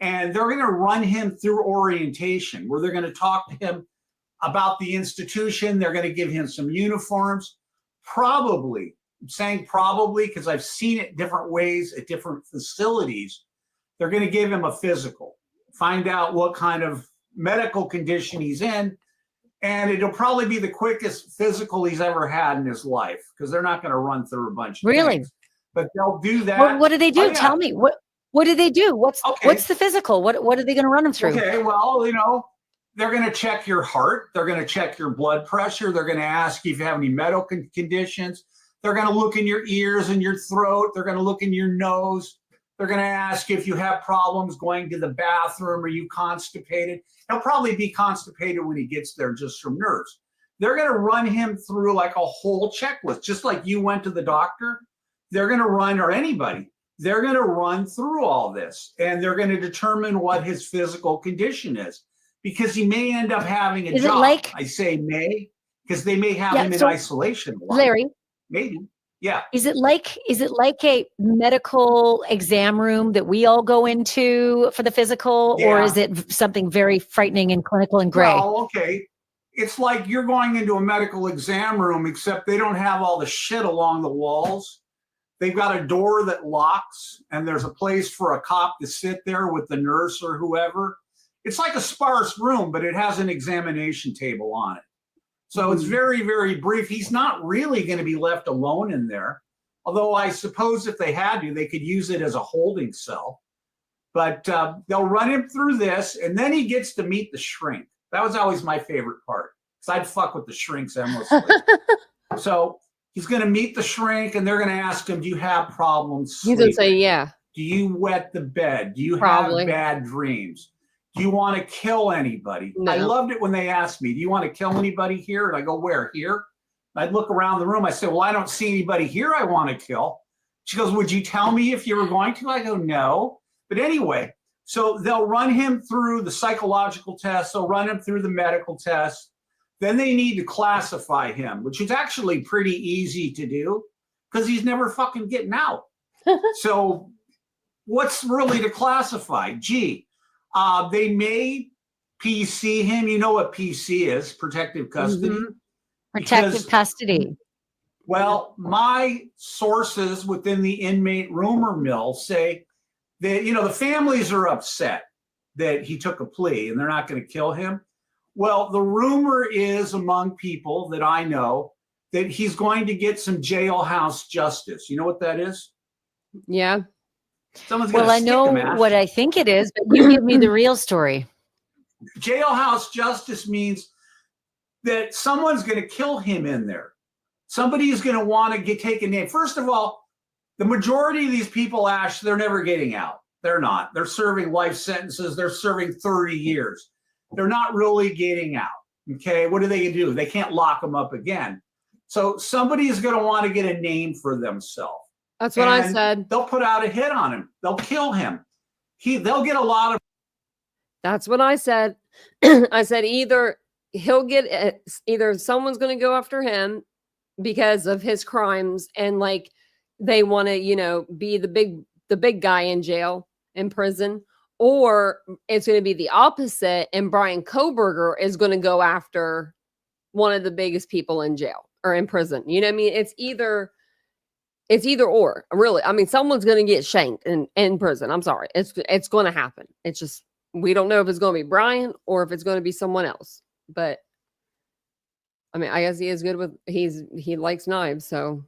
And they're going to run him through orientation where they're going to talk to him about the institution. They're going to give him some uniforms. Probably, I'm saying probably because I've seen it different ways at different facilities. They're going to give him a physical, find out what kind of medical condition he's in. And it'll probably be the quickest physical he's ever had in his life because they're not going to run through a bunch of things. But they'll do that. Well, what do they do? Oh, yeah. Tell me. What do they do? What's the physical? What are they going to run them through? Okay, well, they're going to check your heart. They're going to check your blood pressure. They're going to ask you if you have any medical conditions. They're going to look in your ears and your throat. They're going to look in your nose. They're going to ask you if you have problems going to the bathroom. Are you constipated? He'll probably be constipated when he gets there just from nerves. They're going to run him through like a whole checklist, just like you went to the doctor. They're going to run, or anybody, they're going to run through all this, and they're going to determine what his physical condition is, because he may end up having a job. I say may, because they may have him in isolation a lot. Larry, maybe. Yeah. Is it like a medical exam room that we all go into for the physical, or is it something very frightening and clinical and gray? Well, okay. It's like you're going into a medical exam room, except they don't have all the shit along the walls. They've got a door that locks, and there's a place for a cop to sit there with the nurse or whoever. It's like a sparse room, but it has an examination table on it. So it's very, very brief. He's not really going to be left alone in there. Although I suppose if they had to, they could use it as a holding cell. But they'll run him through this, and then he gets to meet the shrink. That was always my favorite part, because I'd fuck with the shrinks endlessly. So he's going to meet the shrink, and they're going to ask him, do you have problems sleeping? He's going to say, yeah. Do you wet the bed? Do you have bad dreams? Do you want to kill anybody? No. I loved it when they asked me, do you want to kill anybody here? And I go, where? Here? And I'd look around the room. I said, well, I don't see anybody here I want to kill. She goes, would you tell me if you were going to? I go, no. But anyway, so they'll run him through the psychological test. They'll run him through the medical test. Then they need to classify him, which is actually pretty easy to do because he's never fucking getting out. So what's really to classify? Gee, they may PC him. You know what PC is, protective custody. Mm-hmm. Protective custody. Well, my sources within the inmate rumor mill say that, the families are upset that he took a plea and they're not going to kill him. Well, the rumor is among people that I know that he's going to get some jailhouse justice. You know what that is? Yeah. Well, I know what I think it is, but you give me the real story. Jailhouse justice means that someone's going to kill him in there. Somebody's going to want to take a name. First of all, the majority of these people, Ash, they're never getting out. They're not. They're serving life sentences. They're serving 30 years. They're not really getting out. Okay, what are they going to do? They can't lock them up again. So somebody is going to want to get a name for themselves. That's what I said. They'll put out a hit on him. They'll kill him. They'll get a lot of. That's what I said. I said either someone's going to go after him because of his crimes, and like they want to, be the big guy in jail, in prison, or it's going to be the opposite, and Bryan Kohberger is going to go after one of the biggest people in jail or in prison. You know what I mean? It's either or, really. I mean, someone's going to get shanked in prison. I'm sorry. It's going to happen. It's just, we don't know if it's going to be Bryan or if it's going to be someone else. But I mean, I guess he is good with, he likes knives. So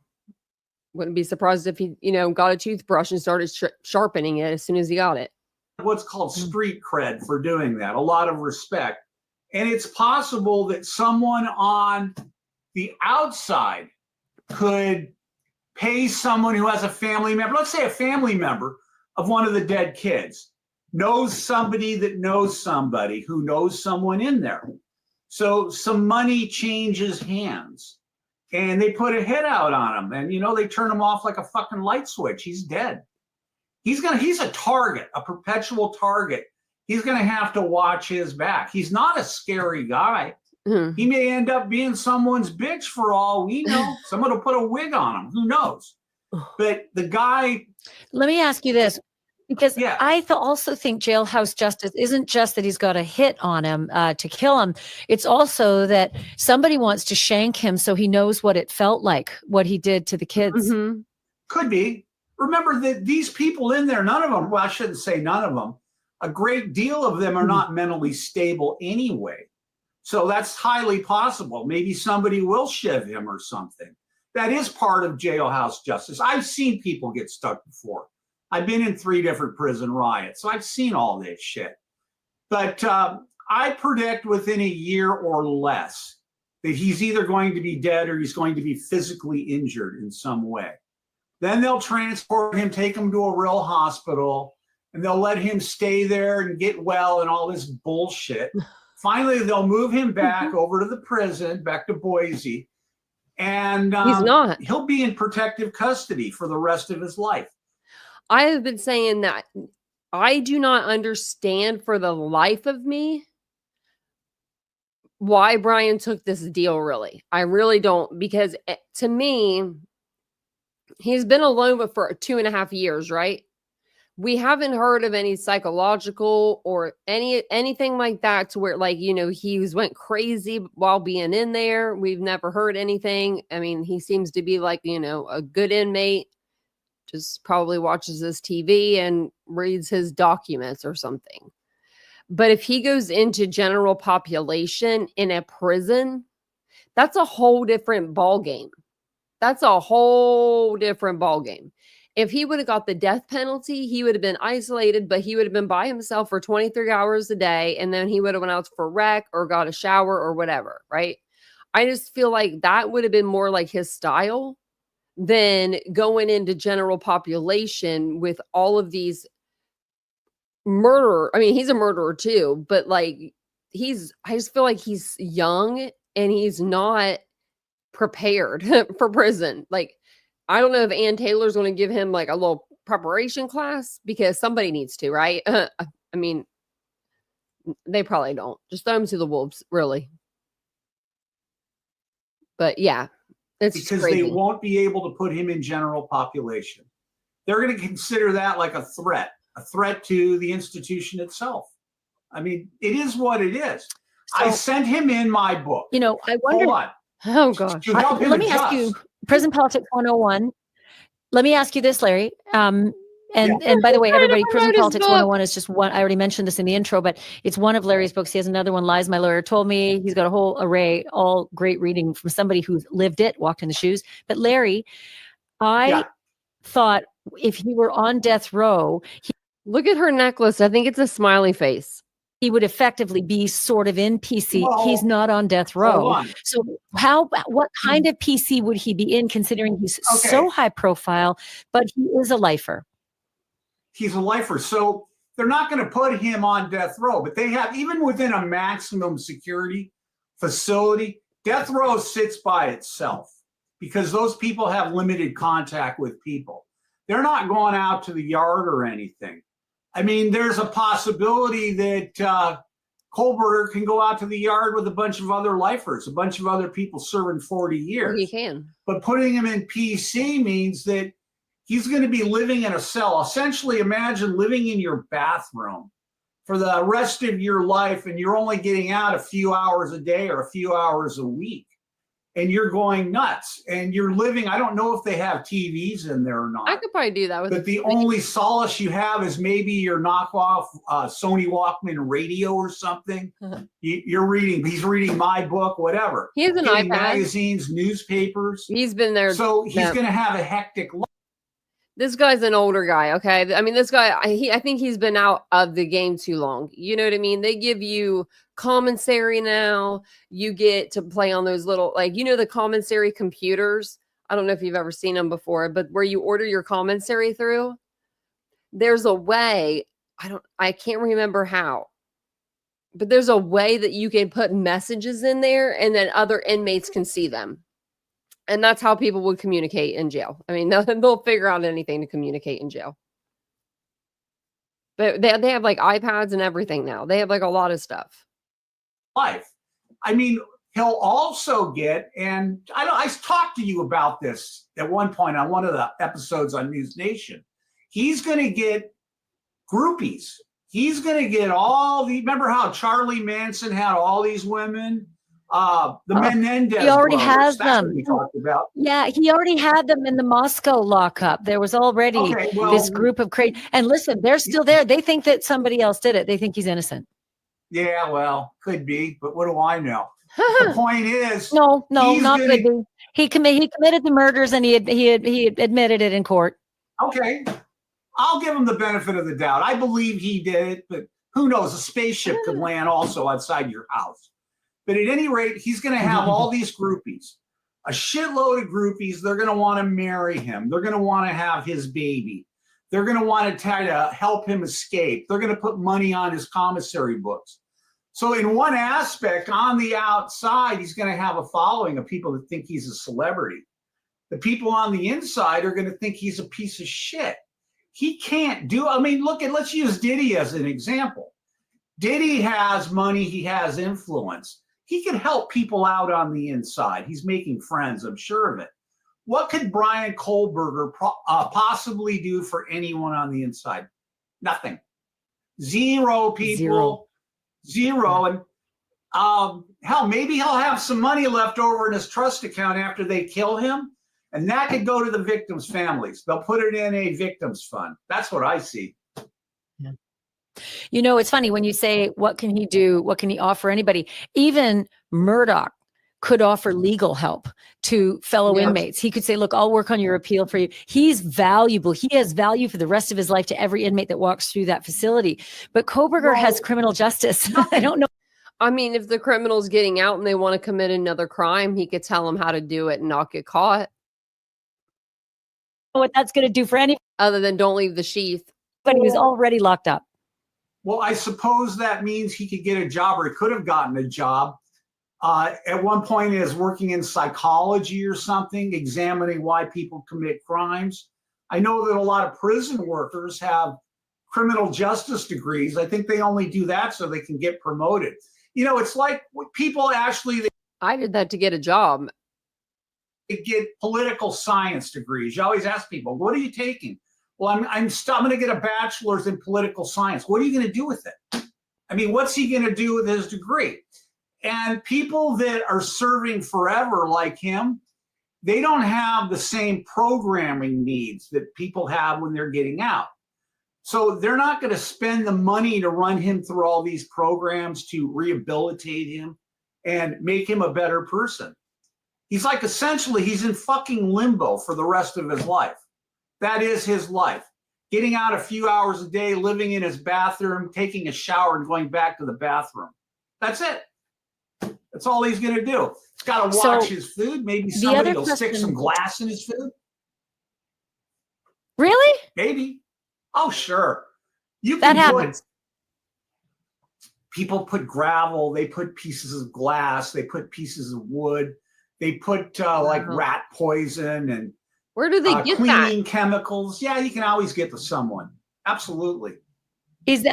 wouldn't be surprised if he, got a toothbrush and started sharpening it as soon as he got it. What's called street cred for doing that. A lot of respect. And it's possible that someone on the outside could pay someone who has a family member, let's say a family member of one of the dead kids, knows somebody that knows somebody who knows someone in there. So some money changes hands and they put a hit out on him, and they turn him off like a fucking light switch. He's dead. He's a target, a perpetual target. He's going to have to watch his back. He's not a scary guy. Mm-hmm. He may end up being someone's bitch for all we know. Someone will put a wig on him. Who knows? But the guy. Let me ask you this, because I also think jailhouse justice isn't just that he's got a hit on him to kill him. It's also that somebody wants to shank him so he knows what it felt like, what he did to the kids. Mm-hmm. Could be. Remember that these people in there, none of them, well, I shouldn't say none of them, a great deal of them are not mentally stable anyway. So that's highly possible. Maybe somebody will shiv him or something. That is part of jailhouse justice. I've seen people get stuck before. I've been in 3 different prison riots, so I've seen all this shit. But I predict within a year or less that he's either going to be dead or he's going to be physically injured in some way. Then they'll transport him, take him to a real hospital, and they'll let him stay there and get well and all this bullshit. Finally, they'll move him back over to the prison, back to Boise, and he'll be in protective custody for the rest of his life. I have been saying that I do not understand for the life of me why Bryan took this deal, really. I really don't, because to me, he's been alone for 2.5 years, right? We haven't heard of any psychological or anything like that to where, like, you know, he went crazy while being in there. We've never heard anything. I mean, he seems to be like, you know, a good inmate, just probably watches his TV and reads his documents or something. But if he goes into general population in a prison, that's a whole different ballgame. That's a whole different ballgame. If he would have got the death penalty, he would have been isolated, but he would have been by himself for 23 hours a day. And then he would have went out for rec or got a shower or whatever, right? I just feel like that would have been more like his style than going into general population with all of these murderer. I mean, he's a murderer too, but like I just feel like he's young and he's not prepared for prison. Like, I don't know if Ann Taylor's going to give him like a little preparation class, because somebody needs to, right? I mean, they probably don't. Just throw him to the wolves, really. But yeah, it's because crazy. They won't be able to put him in general population. They're going to consider that like a threat to the institution itself. I mean, it is what it is. So, I sent him in my book. You know, I wonder. Oh gosh. Let me ask you, Prison Politics 101. Let me ask you this, Larry. And by the way, everybody, Prison Politics 101 is just one. I already mentioned this in the intro, but it's one of Larry's books. He has another one, Lies My Lawyer Told Me. He's got a whole array, all great reading from somebody who's lived it, walked in the shoes. But Larry, I thought if he were on death row, look at her necklace. I think it's a smiley face. He would effectively be sort of in PC. Well, he's not on death row. So what kind of PC would he be in, considering he's so high profile, but he is a lifer? He's a lifer. So they're not going to put him on death row, but they have, even within a maximum security facility, death row sits by itself because those people have limited contact with people. They're not going out to the yard or anything. I mean, there's a possibility that Kohberger can go out to the yard with a bunch of other lifers, a bunch of other people serving 40 years. He can. But putting him in PC means that he's going to be living in a cell. Essentially, imagine living in your bathroom for the rest of your life, and you're only getting out a few hours a day or a few hours a week. And you're going nuts, and you're living. I don't know if they have TVs in there or not. I could probably do that. But the only solace you have is maybe your knockoff Sony Walkman radio or something. You're reading. He's reading my book, whatever. He has an iPad. Magazines, newspapers. He's been there. So he's going to have a hectic life. This guy's an older guy, okay? I mean, this guy, I think he's been out of the game too long. You know what I mean? They give you commissary now. You get to play on those little, like, you know, the commissary computers. I don't know if you've ever seen them before, but where you order your commissary through, there's a way, I can't remember how, but there's a way that you can put messages in there and then other inmates can see them. And that's how people would communicate in jail. I mean, they'll figure out anything to communicate in jail. But they have like iPads and everything now. They have like a lot of stuff. Life. I mean, he'll also get, and I talked to you about this at one point on one of the episodes on News Nation. He's going to get groupies. He's going to get remember how Charlie Manson had all these women? The Menendez he already brothers. has That's them. what we talked about. Yeah, he already had them in the Moscow lockup. There was already this group of crazy. And listen, they're still there. They think that somebody else did it. They think he's innocent. Yeah, well, could be, but what do I know? The point is, no, not could be. He committed the murders, and he admitted it in court. Okay, I'll give him the benefit of the doubt. I believe he did it, but who knows? A spaceship could land also outside your house. But at any rate, he's going to have all these groupies. a shitload of groupies. They're going to want to marry him. They're going to want to have his baby. They're going to want to try to help him escape. They're going to put money on his commissary books. So in one aspect, on the outside, he's going to have a following of people that think he's a celebrity. The people on the inside are going to think he's a piece of shit. He can't do, I mean, let's use Diddy as an example. Diddy has money, he has influence. He can help people out on the inside. He's making friends, I'm sure of it. What could Bryan Kohberger possibly do for anyone on the inside? Nothing. Zero people. Zero. And hell, maybe he'll have some money left over in his trust account after they kill him. And that could go to the victims' families. They'll put it in a victims fund. That's what I see. Yeah. You know, it's funny when you say, what can he do? What can he offer anybody? Even Murdoch could offer legal help to fellow inmates. He could say, look, I'll work on your appeal for you. He's valuable. He has value for the rest of his life to every inmate that walks through that facility. But Kohberger has criminal justice. I don't know. I mean, if the criminal's getting out and they want to commit another crime, he could tell them how to do it and not get caught. What that's going to do for anybody other than don't leave the sheath. But he was already locked up. Well, I suppose that means he could get a job, or he could have gotten a job. At one point, he was working in psychology or something, examining why people commit crimes. I know that a lot of prison workers have criminal justice degrees. I think they only do that so they can get promoted. You know, it's like people actually. I did that to get a job. They get political science degrees. You always ask people, what are you taking? Well, I'm going to get a bachelor's in political science. What are you going to do with it? I mean, what's he going to do with his degree? And people that are serving forever like him, they don't have the same programming needs that people have when they're getting out. So they're not going to spend the money to run him through all these programs to rehabilitate him and make him a better person. He's like, essentially, he's in fucking limbo for the rest of his life. That is his life. Getting out a few hours a day, living in his bathroom, taking a shower, and going back to the bathroom. That's it. That's all he's going to do. He's got to watch his food. Maybe somebody will stick some glass in his food. Really? Maybe. Oh, sure. You that happens. People put gravel. They put pieces of glass. They put pieces of wood. They put like rat poison and where do they get cleaning chemicals. Yeah, you can always get to someone. Absolutely. Is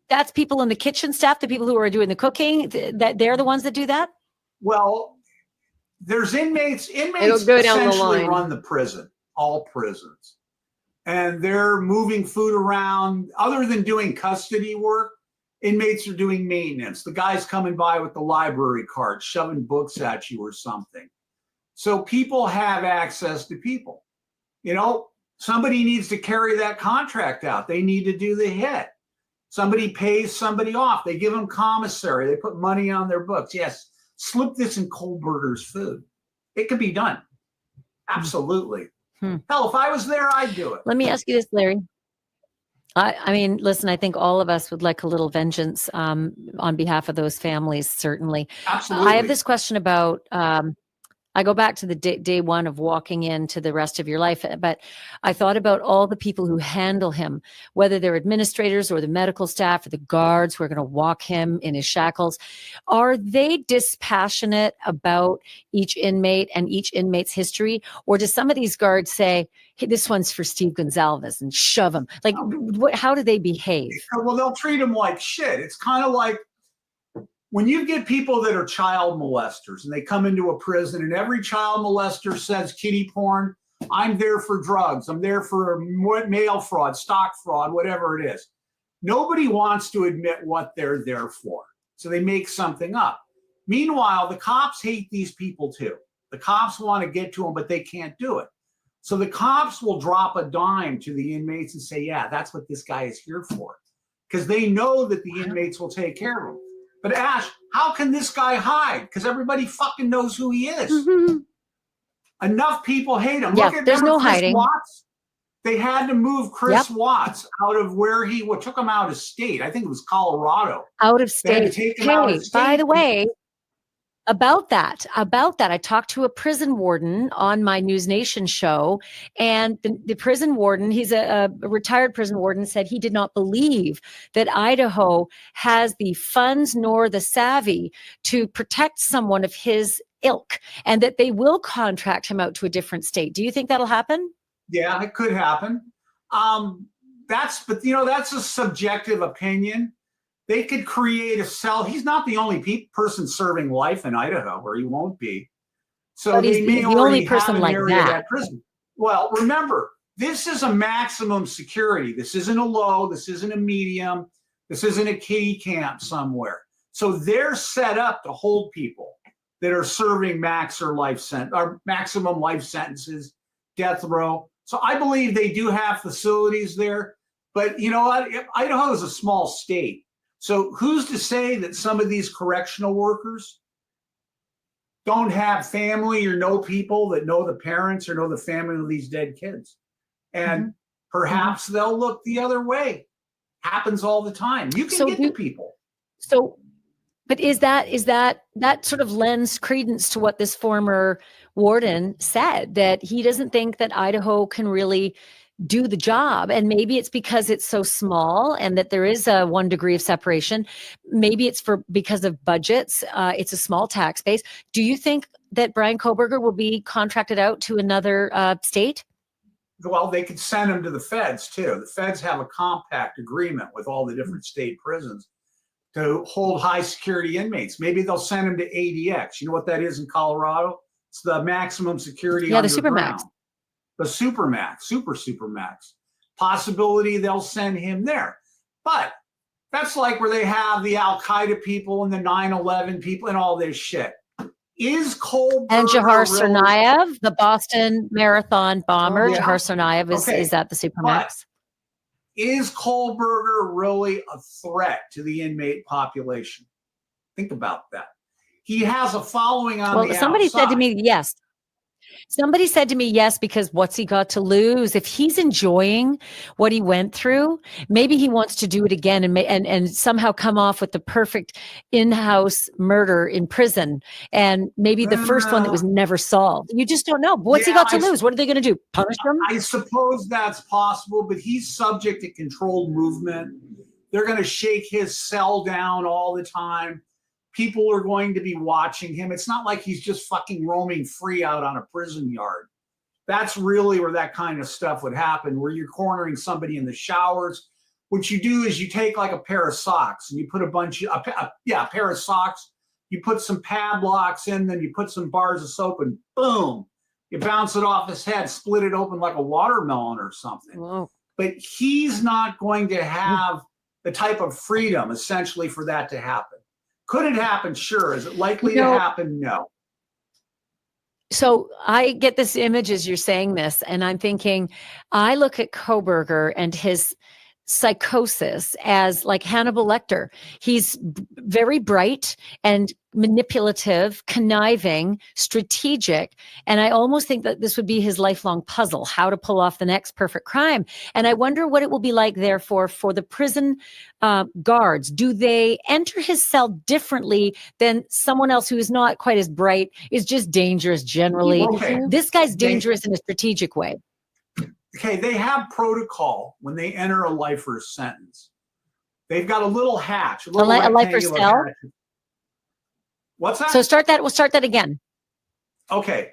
that's people in the kitchen staff, the people who are doing the cooking, that they're the ones that do that? Well, there's inmates. It'll go down the essentially line. Run the prison, all prisons. And they're moving food around. Other than doing custody work, inmates are doing maintenance. The guy's coming by with the library cart, shoving books at you or something. So people have access to people. You know, somebody needs to carry that contract out. They need to do the hit. Somebody pays somebody off. They give them commissary. They put money on their books. Yes, slip this in Kohberger's food. It could be done. Absolutely. Hell, if I was there, I'd do it. Let me ask you this, Larry. I mean, listen, I think all of us would like a little vengeance on behalf of those families, certainly. Absolutely. I have this question about, I go back to the day one of walking into the rest of your life, but I thought about all the people who handle him, whether they're administrators or the medical staff or the guards who are going to walk him in his shackles. Are they dispassionate about each inmate and each inmate's history? Or do some of these guards say, hey, this one's for Steve Gonsalves and shove him? Like, how do they behave? Well, they'll treat him like shit. It's kind of like, when you get people that are child molesters and they come into a prison and every child molester says kiddie porn, I'm there for drugs, I'm there for mail fraud, stock fraud, whatever it is. Nobody wants to admit what they're there for. So they make something up. Meanwhile, the cops hate these people too. The cops want to get to them, but they can't do it. So the cops will drop a dime to the inmates and say, yeah, that's what this guy is here for. Because they know that the inmates will take care of him. But Ash, how can this guy hide? Because everybody fucking knows who he is. Mm-hmm. Enough people hate him. Yeah, Look at there's no Chris hiding. Watts? They had to move Chris Watts out of where he took him out of state. I think it was Colorado. Out of state. Take him out of state. By the way, About that, I talked to a prison warden on my News Nation show, and the prison warden, he's a retired prison warden, said he did not believe that Idaho has the funds nor the savvy to protect someone of his ilk, and that they will contract him out to a different state. Do you think that'll happen? Yeah, it could happen. That's a subjective opinion. They could create a cell. He's not the only person serving life in Idaho, or he won't be. So But they he's may the already only have person an like area that. at prison. Well, remember, this is a maximum security. This isn't a low. This isn't a medium. This isn't a kiddie camp somewhere. So they're set up to hold people that are serving maximum life sentences, death row. So I believe they do have facilities there. But you know what? Idaho is a small state. So who's to say that some of these correctional workers don't have family or know people that know the parents or know the family of these dead kids? And perhaps they'll look the other way. Happens all the time. You can get to people. So, but is that sort of lends credence to what this former warden said, that he doesn't think that Idaho can really do the job? And maybe it's because it's so small and that there is a 1 degree of separation. Maybe it's because of budgets. It's a small tax base. Do you think that Bryan Kohberger will be contracted out to another state? Well, they could send him to the feds too. The feds have a compact agreement with all the different state prisons to hold high security inmates. Maybe they'll send him to ADX. You know what that is in Colorado? It's the maximum security. Yeah, the Supermax. The Supermax, Supermax. Possibility they'll send him there. But that's like where they have the Al-Qaeda people and the 9/11 people and all this shit. Is Kohberger and Jahar Tsarnaev, the Boston Marathon bomber? Yeah. Jahar Tsarnaev is at the Supermax. But is Kohberger really a threat to the inmate population? Think about that. He has a following on the somebody outside. said to me, yes. Somebody said to me, yes, because what's he got to lose? If he's enjoying what he went through, maybe he wants to do it again and somehow come off with the perfect in-house murder in prison. And maybe the first one that was never solved. You just don't know. What's he got to lose? What are they going to do? Punish him? I suppose that's possible, but he's subject to controlled movement. They're going to shake his cell down all the time. People are going to be watching him. It's not like he's just fucking roaming free out on a prison yard. That's really where that kind of stuff would happen, where you're cornering somebody in the showers. What you do is you take like a pair of socks and you put a pair of socks. You put some padlocks in, then you put some bars of soap and boom, you bounce it off his head, split it open like a watermelon or something. Whoa. But he's not going to have the type of freedom essentially for that to happen. Could it happen? Sure. Is it likely to happen? No. So I get this image as you're saying this, and I'm thinking, I look at Kohberger and his psychosis as like Hannibal Lecter. He's very bright and manipulative, conniving, strategic. And I almost think that this would be his lifelong puzzle, how to pull off the next perfect crime. And I wonder what it will be like, therefore, for the prison guards. Do they enter his cell differently than someone else who is not quite as bright, is just dangerous generally? Okay. This guy's dangerous in a strategic way. Okay, they have protocol when they enter a lifer's sentence. They've got a little hatch, a lifer's cell. Hatch. What's that? So we'll start that again. Okay.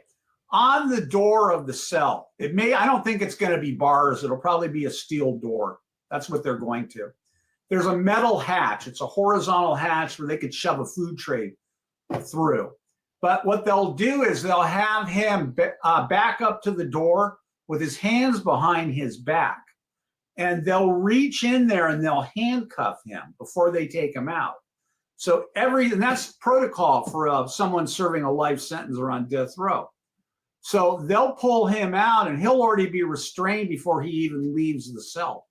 On the door of the cell, I don't think it's going to be bars. It'll probably be a steel door. That's what they're going to. There's a metal hatch. It's a horizontal hatch where they could shove a food tray through. But what they'll do is they'll have him back up to the door with his hands behind his back. And they'll reach in there and they'll handcuff him before they take him out. So and that's protocol for someone serving a life sentence or on death row. So they'll pull him out and he'll already be restrained before he even leaves the cell.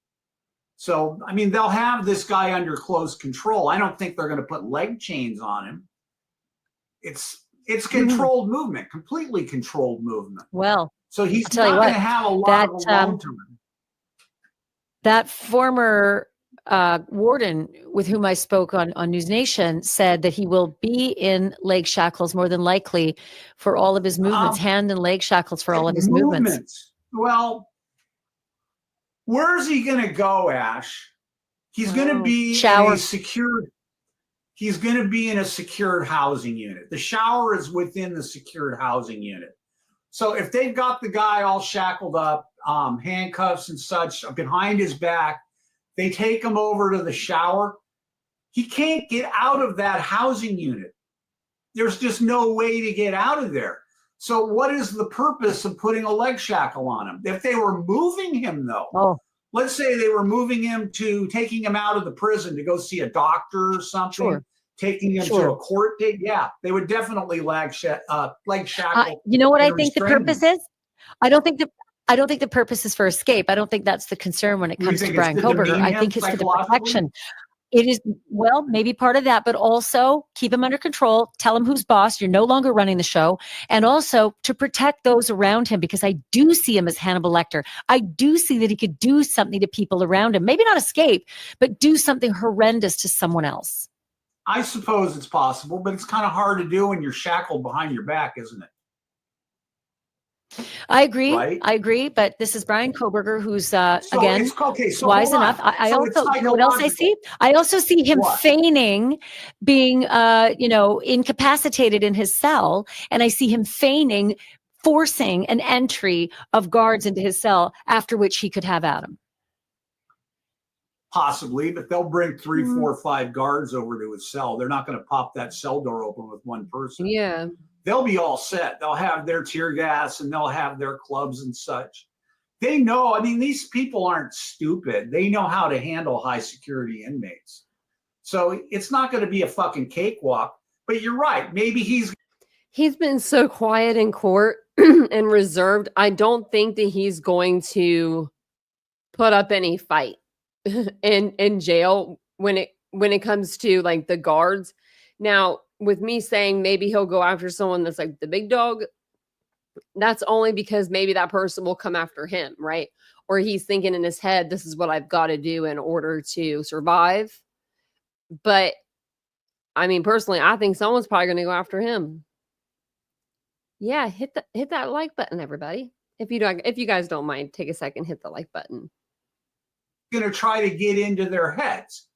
So, I mean, they'll have this guy under close control. I don't think they're going to put leg chains on him. It's controlled movement, completely controlled movement. Well, so he's not going to have a lot of alone time. That former warden with whom I spoke on News Nation said that he will be in leg shackles more than likely for all of his movements, hand and leg shackles for all of his movements. Well, where's he going to go, Ash? He's going to be shower. in a secured. He's going to be in a secured housing unit. The shower is within the secured housing unit. So if they've got the guy all shackled up, handcuffs and such behind his back, they take him over to the shower. He can't get out of that housing unit. There's just no way to get out of there. So what is the purpose of putting a leg shackle on him? If they were moving him, though, let's say they were moving him taking him out of the prison to go see a doctor or something, taking him to a court date. Yeah, they would definitely leg shackle. You know what I think the purpose is? I don't think the purpose is for escape. I don't think that's the concern when it comes to Bryan Kohberger. I think it's for the protection. It is, well, maybe part of that, but also keep him under control, tell him who's boss, you're no longer running the show, and also to protect those around him, because I do see him as Hannibal Lecter. I do see that he could do something to people around him, maybe not escape, but do something horrendous to someone else. I suppose it's possible, but it's kind of hard to do when you're shackled behind your back, isn't it? I agree. Right? I agree. But this is Bryan Kohberger, who's again wise enough. I So also, you know what else I see? I also see him feigning being, incapacitated in his cell, and I see him feigning forcing an entry of guards into his cell, after which he could have Adam. Possibly, but they'll bring 3, 4, 5 guards over to his cell. They're not going to pop that cell door open with one person. Yeah. They'll be all set. They'll have their tear gas and they'll have their clubs and such. They know, I mean, these people aren't stupid. They know how to handle high security inmates. So it's not going to be a fucking cakewalk, but you're right. Maybe he's been so quiet in court and reserved. I don't think that he's going to put up any fight in jail when it comes to like the guards. Now, with me saying maybe he'll go after someone that's like the big dog, that's only because maybe that person will come after him, right? Or he's thinking in his head, this is what I've got to do in order to survive. But I mean, personally, I think someone's probably going to go after him. Yeah, hit that like button, everybody. If you guys don't mind, take a second, hit the like button. going to try to get into their heads.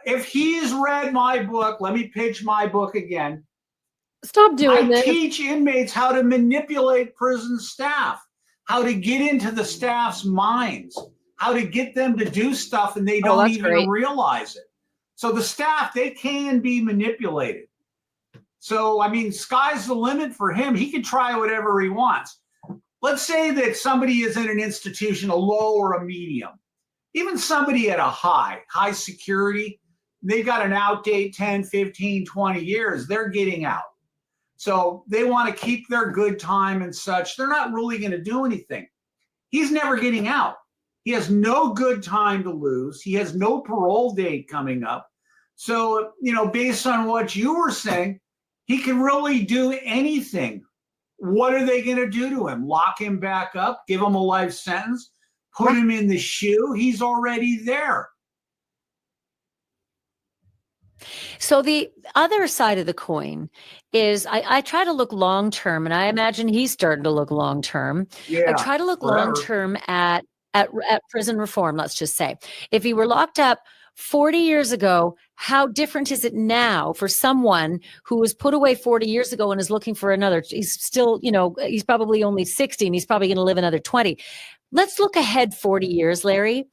If he's read my book, let me pitch my book again. Stop doing this. I teach inmates how to manipulate prison staff, how to get into the staff's minds, how to get them to do stuff and they don't even realize it. So the staff, they can be manipulated. So, I mean, sky's the limit for him. He can try whatever he wants. Let's say that somebody is in an institution, a low or a medium. Even somebody at a high security, they've got an out date 10, 15, 20 years, they're getting out. So they want to keep their good time and such. They're not really going to do anything. He's never getting out. He has no good time to lose. He has no parole date coming up. So, you know, based on what you were saying, he can really do anything. What are they going to do to him? Lock him back up, give him a life sentence, put him in the shoe? He's already there. So the other side of the coin is I try to look long term, and I imagine he's starting to look long term. Yeah, I try to look long term at prison reform, let's just say. If he were locked up 40 years ago, how different is it now for someone who was put away 40 years ago and is looking for another? He's still, you know, he's probably only 60 and he's probably going to live another 20. Let's look ahead 40 years, Larry.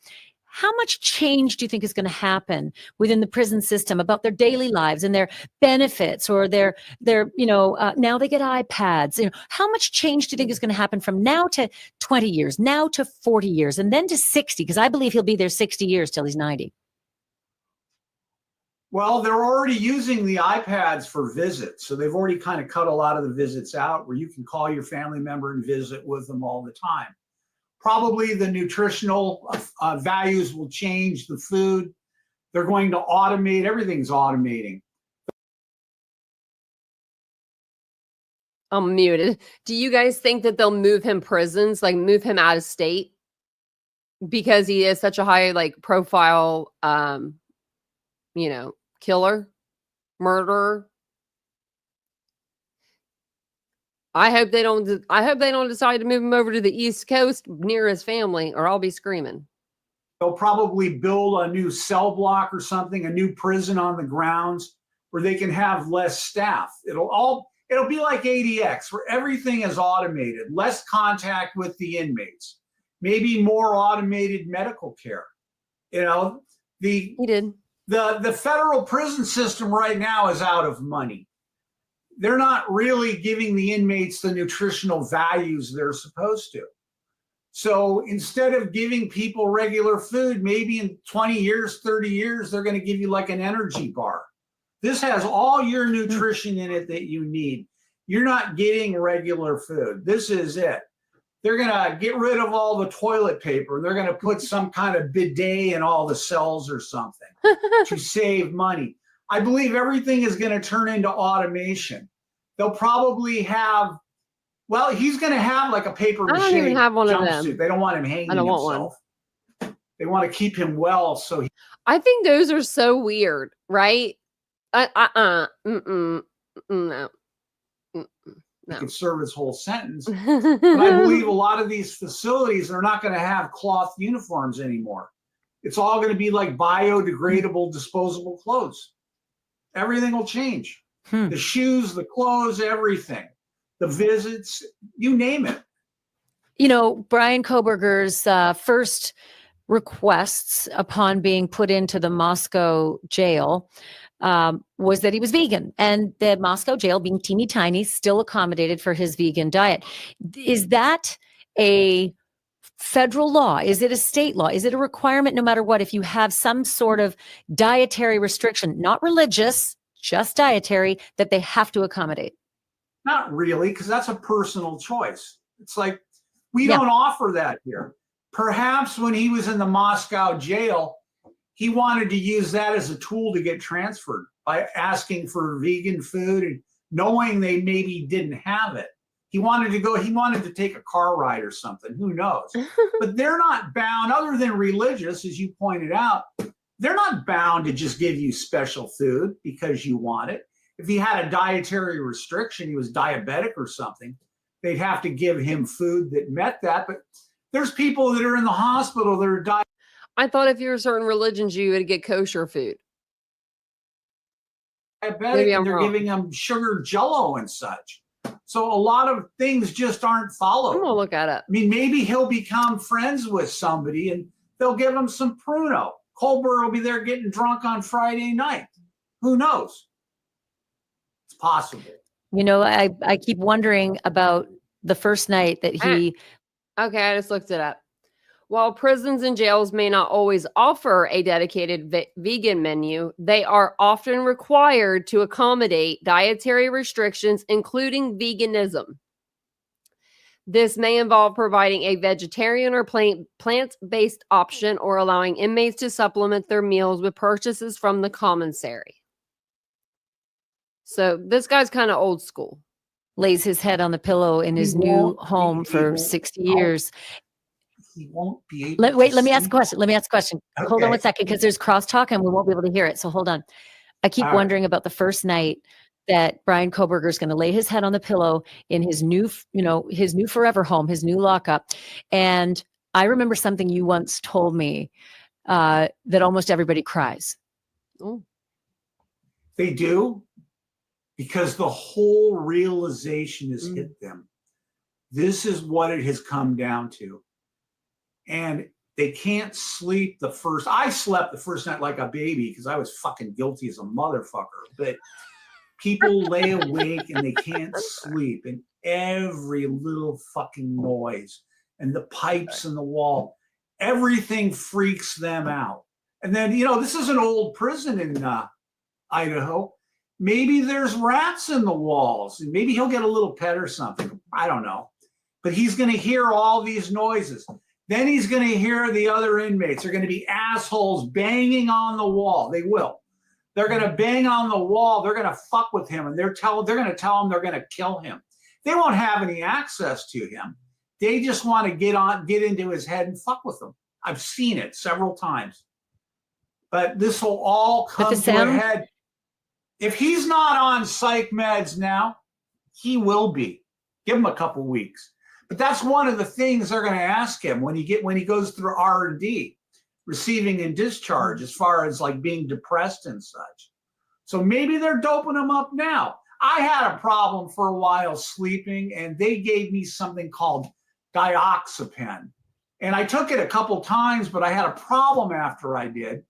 How much change do you think is going to happen within the prison system about their daily lives and their benefits, or their now they get iPads? You know, how much change do you think is going to happen from now to 20 years, now to 40 years, and then to 60? Because I believe he'll be there 60 years till he's 90. Well, they're already using the iPads for visits. So they've already kind of cut a lot of the visits out where you can call your family member and visit with them all the time. Probably the nutritional values will change, the food. They're going to automate. Everything's automating. I'm muted. Do you guys think that they'll move him prisons, like move him out of state? because he is such a high like profile, killer, murderer. I hope they don't decide to move him over to the East Coast near his family, or I'll be screaming. They'll probably build a new cell block or something, a new prison on the grounds where they can have less staff. It'll be like ADX, where everything is automated, less contact with the inmates, maybe more automated medical care. The federal prison system right now is out of money. They're not really giving the inmates the nutritional values they're supposed to. So instead of giving people regular food, maybe in 20 years, 30 years, they're going to give you like an energy bar. This has all your nutrition in it that you need. You're not getting regular food. This is it. They're going to get rid of all the toilet paper. They're going to put some kind of bidet in all the cells or something to save money. I believe everything is going to turn into automation. They'll probably have, he's going to have like a paper mache I don't even have one jumpsuit. of them. They don't want him hanging I don't himself. Want one. They want to keep him well. So I think those are so weird, right? No. He can serve his whole sentence. But I believe a lot of these facilities are not going to have cloth uniforms anymore. It's all going to be like biodegradable, disposable clothes. Everything will change. The shoes, the clothes, everything. The visits, you name it. Bryan Kohberger's first requests upon being put into the Moscow jail was that he was vegan, and the Moscow jail, being teeny tiny, still accommodated for his vegan diet. Is that a federal law? Is it a state law? Is it a requirement no matter what? If you have some sort of dietary restriction, not religious, just dietary, that they have to accommodate? Not really, because that's a personal choice. It's like, we don't offer that here. Perhaps when he was in the Moscow jail, he wanted to use that as a tool to get transferred by asking for vegan food and knowing they maybe didn't have it. He wanted to take a car ride or something, who knows? But they're not bound, other than religious, as you pointed out, they're not bound to just give you special food because you want it. If he had a dietary restriction, he was diabetic or something, they'd have to give him food that met that. But there's people that are in the hospital that are diabetic. I thought if you're a certain religion, you would get kosher food. Maybe and they're giving them sugar jello and such. So a lot of things just aren't followed. I'm gonna look at it. I mean, maybe he'll become friends with somebody and they'll give him some Pruno. Kohberger will be there getting drunk on Friday night. Who knows? It's possible. I keep wondering about the first night that he... Okay, I just looked it up. While prisons and jails may not always offer a dedicated vegan menu, they are often required to accommodate dietary restrictions, including veganism. This may involve providing a vegetarian or plant-based option or allowing inmates to supplement their meals with purchases from the commissary. So this guy's kind of old school. Lays his head on the pillow in his new home for 60 years. He won't be able let me ask a question. Okay. Hold on 1 second, because there's crosstalk and we won't be able to hear it. So hold on. I keep wondering about the first night that Bryan Kohberger is going to lay his head on the pillow in his new forever home, his new lockup. And I remember something you once told me, that almost everybody cries. Oh. They do, because the whole realization has hit them. This is what it has come down to. And they can't sleep I slept the first night like a baby because I was fucking guilty as a motherfucker. But people lay awake and they can't sleep. And every little fucking noise and the pipes in the wall, everything freaks them out. And then, this is an old prison in Idaho. Maybe there's rats in the walls and maybe he'll get a little pet or something. I don't know. But he's going to hear all these noises. Then he's going to hear the other inmates. They're going to be assholes banging on the wall. They will. They're going to bang on the wall. They're going to fuck with him, and they're going to tell him they're going to kill him. They won't have any access to him. They just want to get into his head and fuck with him. I've seen it several times. But this will all come to a head. If he's not on psych meds now, he will be. Give him a couple weeks. But that's one of the things they're going to ask him when he goes through R&D, receiving and discharge, as far as like being depressed and such. So maybe they're doping him up now. I had a problem for a while sleeping, and they gave me something called dioxapen. And I took it a couple times, but I had a problem after I did.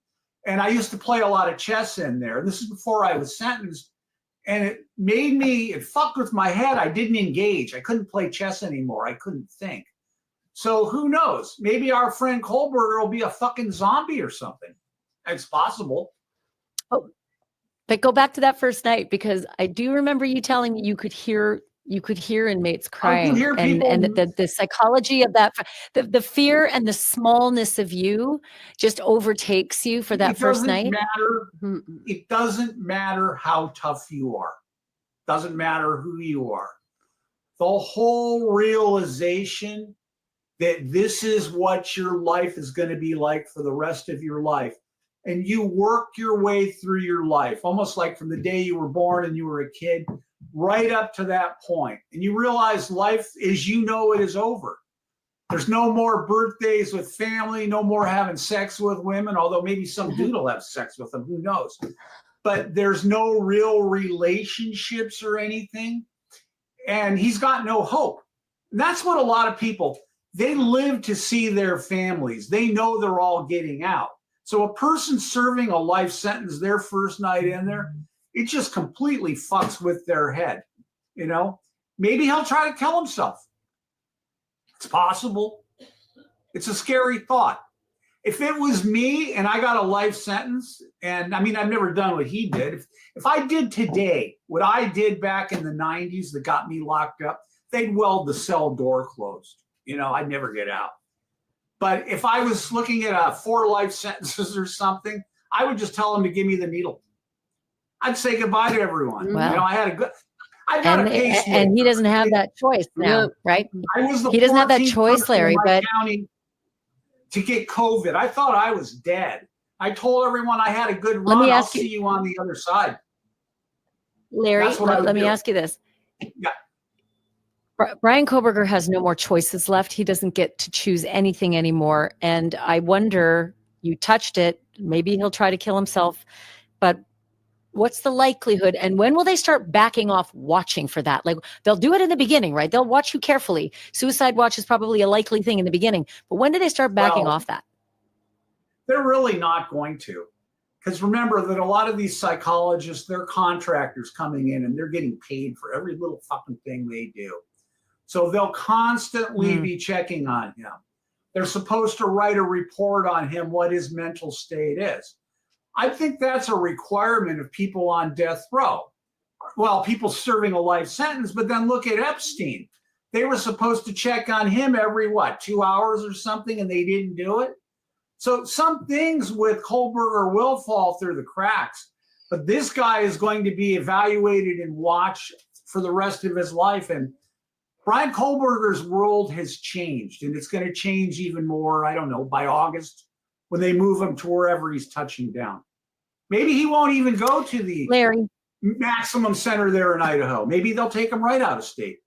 And I used to play a lot of chess in there. This is before I was sentenced. And it fucked with my head. I didn't engage. I couldn't play chess anymore. I couldn't think. So who knows? Maybe our friend Kohberger will be a fucking zombie or something. It's possible. Oh, but go back to that first night, because I do remember you telling me you could hear inmates crying, and the psychology of that, the fear and the smallness of you just overtakes you for that first night. It doesn't matter how tough you are. Doesn't matter who you are. The whole realization that this is what your life is going to be like for the rest of your life. And you work your way through your life, almost like from the day you were born and you were a kid, right up to that point. And you realize life as you know it is over. There's no more birthdays with family, no more having sex with women, although maybe some dude will have sex with them, who knows. But there's no real relationships or anything. And he's got no hope. And that's what a lot of people, they live to see their families. They know they're all getting out. So a person serving a life sentence their first night in there, it just completely fucks with their head. You know, maybe he'll try to kill himself. It's possible. It's a scary thought. If it was me and I got a life sentence, and I mean, I've never done what he did. If I did today what I did back in the 90s that got me locked up, they'd weld the cell door closed. You know, I'd never get out. But if I was looking at 4 life sentences or something, I would just tell them to give me the needle. I'd say goodbye to everyone. Wow. You know, I got a case. And he doesn't have that choice now, right? He doesn't have that choice, Larry. But county to get COVID, I thought I was dead. I told everyone I had a good run. I'll see you on the other side. Larry, let me ask you this. Yeah. Bryan Kohberger has no more choices left. He doesn't get to choose anything anymore. And I wonder, you touched it, maybe he'll try to kill himself, but what's the likelihood? And when will they start backing off watching for that? Like, they'll do it in the beginning, right? They'll watch you carefully. Suicide watch is probably a likely thing in the beginning, but when do they start backing off that? They're really not going to. Because remember that a lot of these psychologists, they're contractors coming in and they're getting paid for every little fucking thing they do. So they'll constantly be checking on him. They're supposed to write a report on him, what his mental state is. I think that's a requirement of people on death row. Well, people serving a life sentence, but then look at Epstein. They were supposed to check on him every, 2 hours or something, and they didn't do it. So some things with Kohberger will fall through the cracks, but this guy is going to be evaluated and watched for the rest of his life. And Bryan Kohberger's world has changed, and it's going to change even more, I don't know, by August when they move him to wherever he's touching down. Maybe he won't even go to the maximum center there in Idaho. Maybe they'll take him right out of state.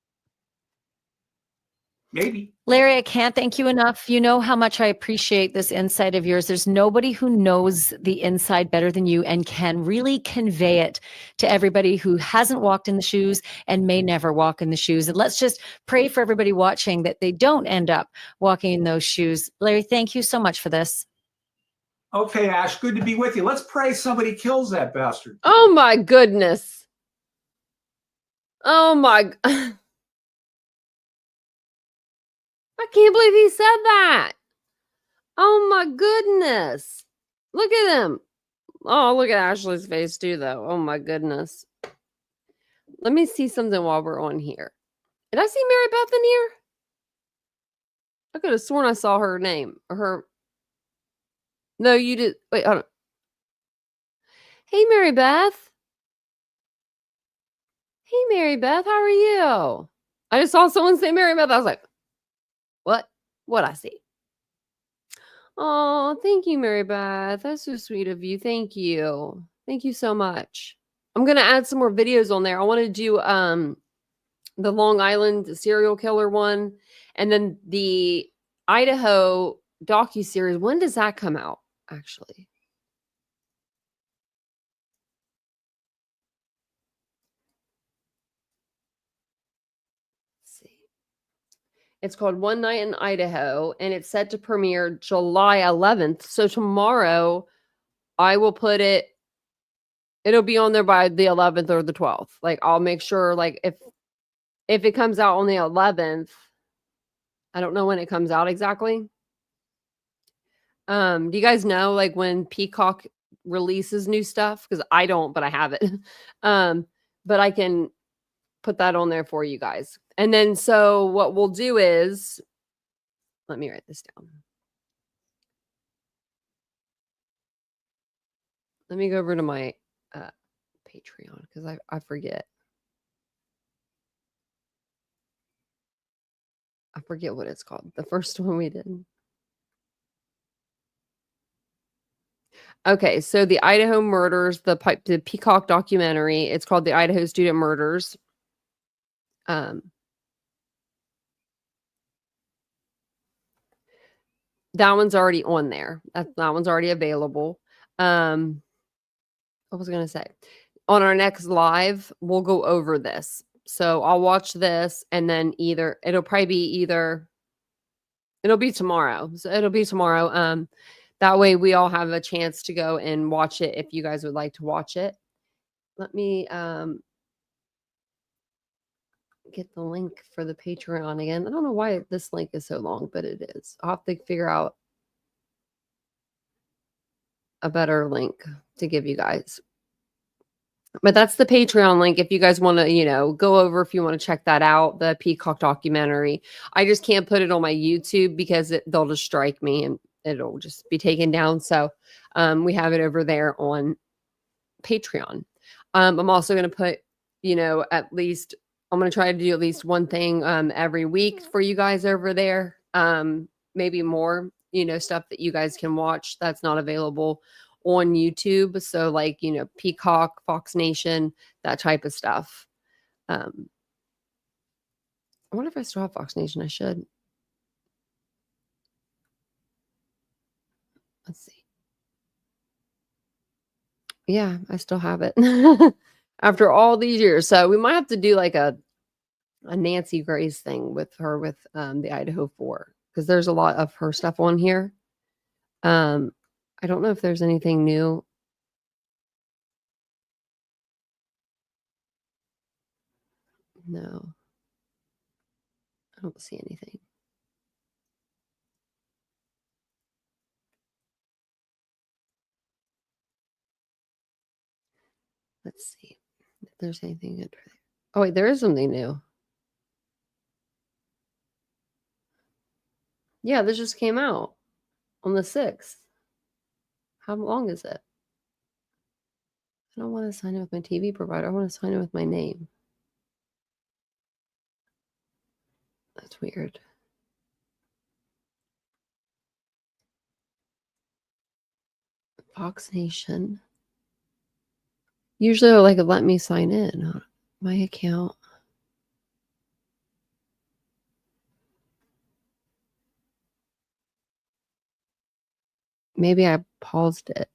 Maybe. Larry, I can't thank you enough. You know how much I appreciate this insight of yours. There's nobody who knows the inside better than you and can really convey it to everybody who hasn't walked in the shoes and may never walk in the shoes. And let's just pray for everybody watching that they don't end up walking in those shoes. Larry, thank you so much for this. Okay, Ash, good to be with you. Let's pray somebody kills that bastard. Oh my goodness. Oh my. I can't believe he said that. Oh my goodness. Look at him. Oh, look at Ashley's face too, though. Oh my goodness. Let me see something while we're on here. Did I see Mary Beth in here? I could have sworn I saw her name or her. No, you did. Wait, hold on. Hey, Mary Beth. Hey, Mary Beth. How are you? I just saw someone say Mary Beth. I was like, what? What I see? Oh, thank you, Mary Beth. That's so sweet of you. Thank you. Thank you so much. I'm gonna add some more videos on there. I want to do the Long Island serial killer one, and then the Idaho docuseries. When does that come out, actually? Let's see. It's called One Night in Idaho, and it's set to premiere July 11th. So tomorrow, I will put it. It'll be on there by the 11th or the 12th. Like, I'll make sure, like, if it comes out on the 11th, I don't know when it comes out exactly. Do you guys know, like, when Peacock releases new stuff? Because I don't, but I have it. But I can put that on there for you guys. And then, so what we'll do is, let me write this down. Let me go over to my Patreon, because I forget. I forget what it's called. The first one we did. Okay, so the Idaho murders, the Peacock documentary. It's called the Idaho Student Murders. That one's already on there. That one's already available. What was I going to say? On our next live, we'll go over this. So I'll watch this, and then it'll be tomorrow. So it'll be tomorrow. That way we all have a chance to go and watch it if you guys would like to watch it. Let me get the link for the Patreon again. I don't know why this link is so long, but it is. I'll have to figure out a better link to give you guys. But that's the Patreon link if you guys want to, go over, if you want to check that out, the Peacock documentary. I just can't put it on my YouTube because they'll just strike me and it'll just be taken down. So we have it over there on Patreon. I'm also going to put, at least, I'm going to try to do at least one thing every week for you guys over there. Maybe more, stuff that you guys can watch that's not available on YouTube. So like, Peacock, Fox Nation, that type of stuff. I wonder if I still have Fox Nation. I should. Let's see. Yeah, I still have it after all these years. So we might have to do like a Nancy Grace thing with her with the Idaho 4, because there's a lot of her stuff on here. I don't know if there's anything new. No, I don't see anything. Let's see if there's anything good. Oh, wait, there is something new. Yeah, this just came out on the 6th. How long is it? I don't want to sign in with my TV provider. I want to sign in with my name. That's weird. Fox Nation. Usually they'll let me sign in on my account. Maybe I paused it.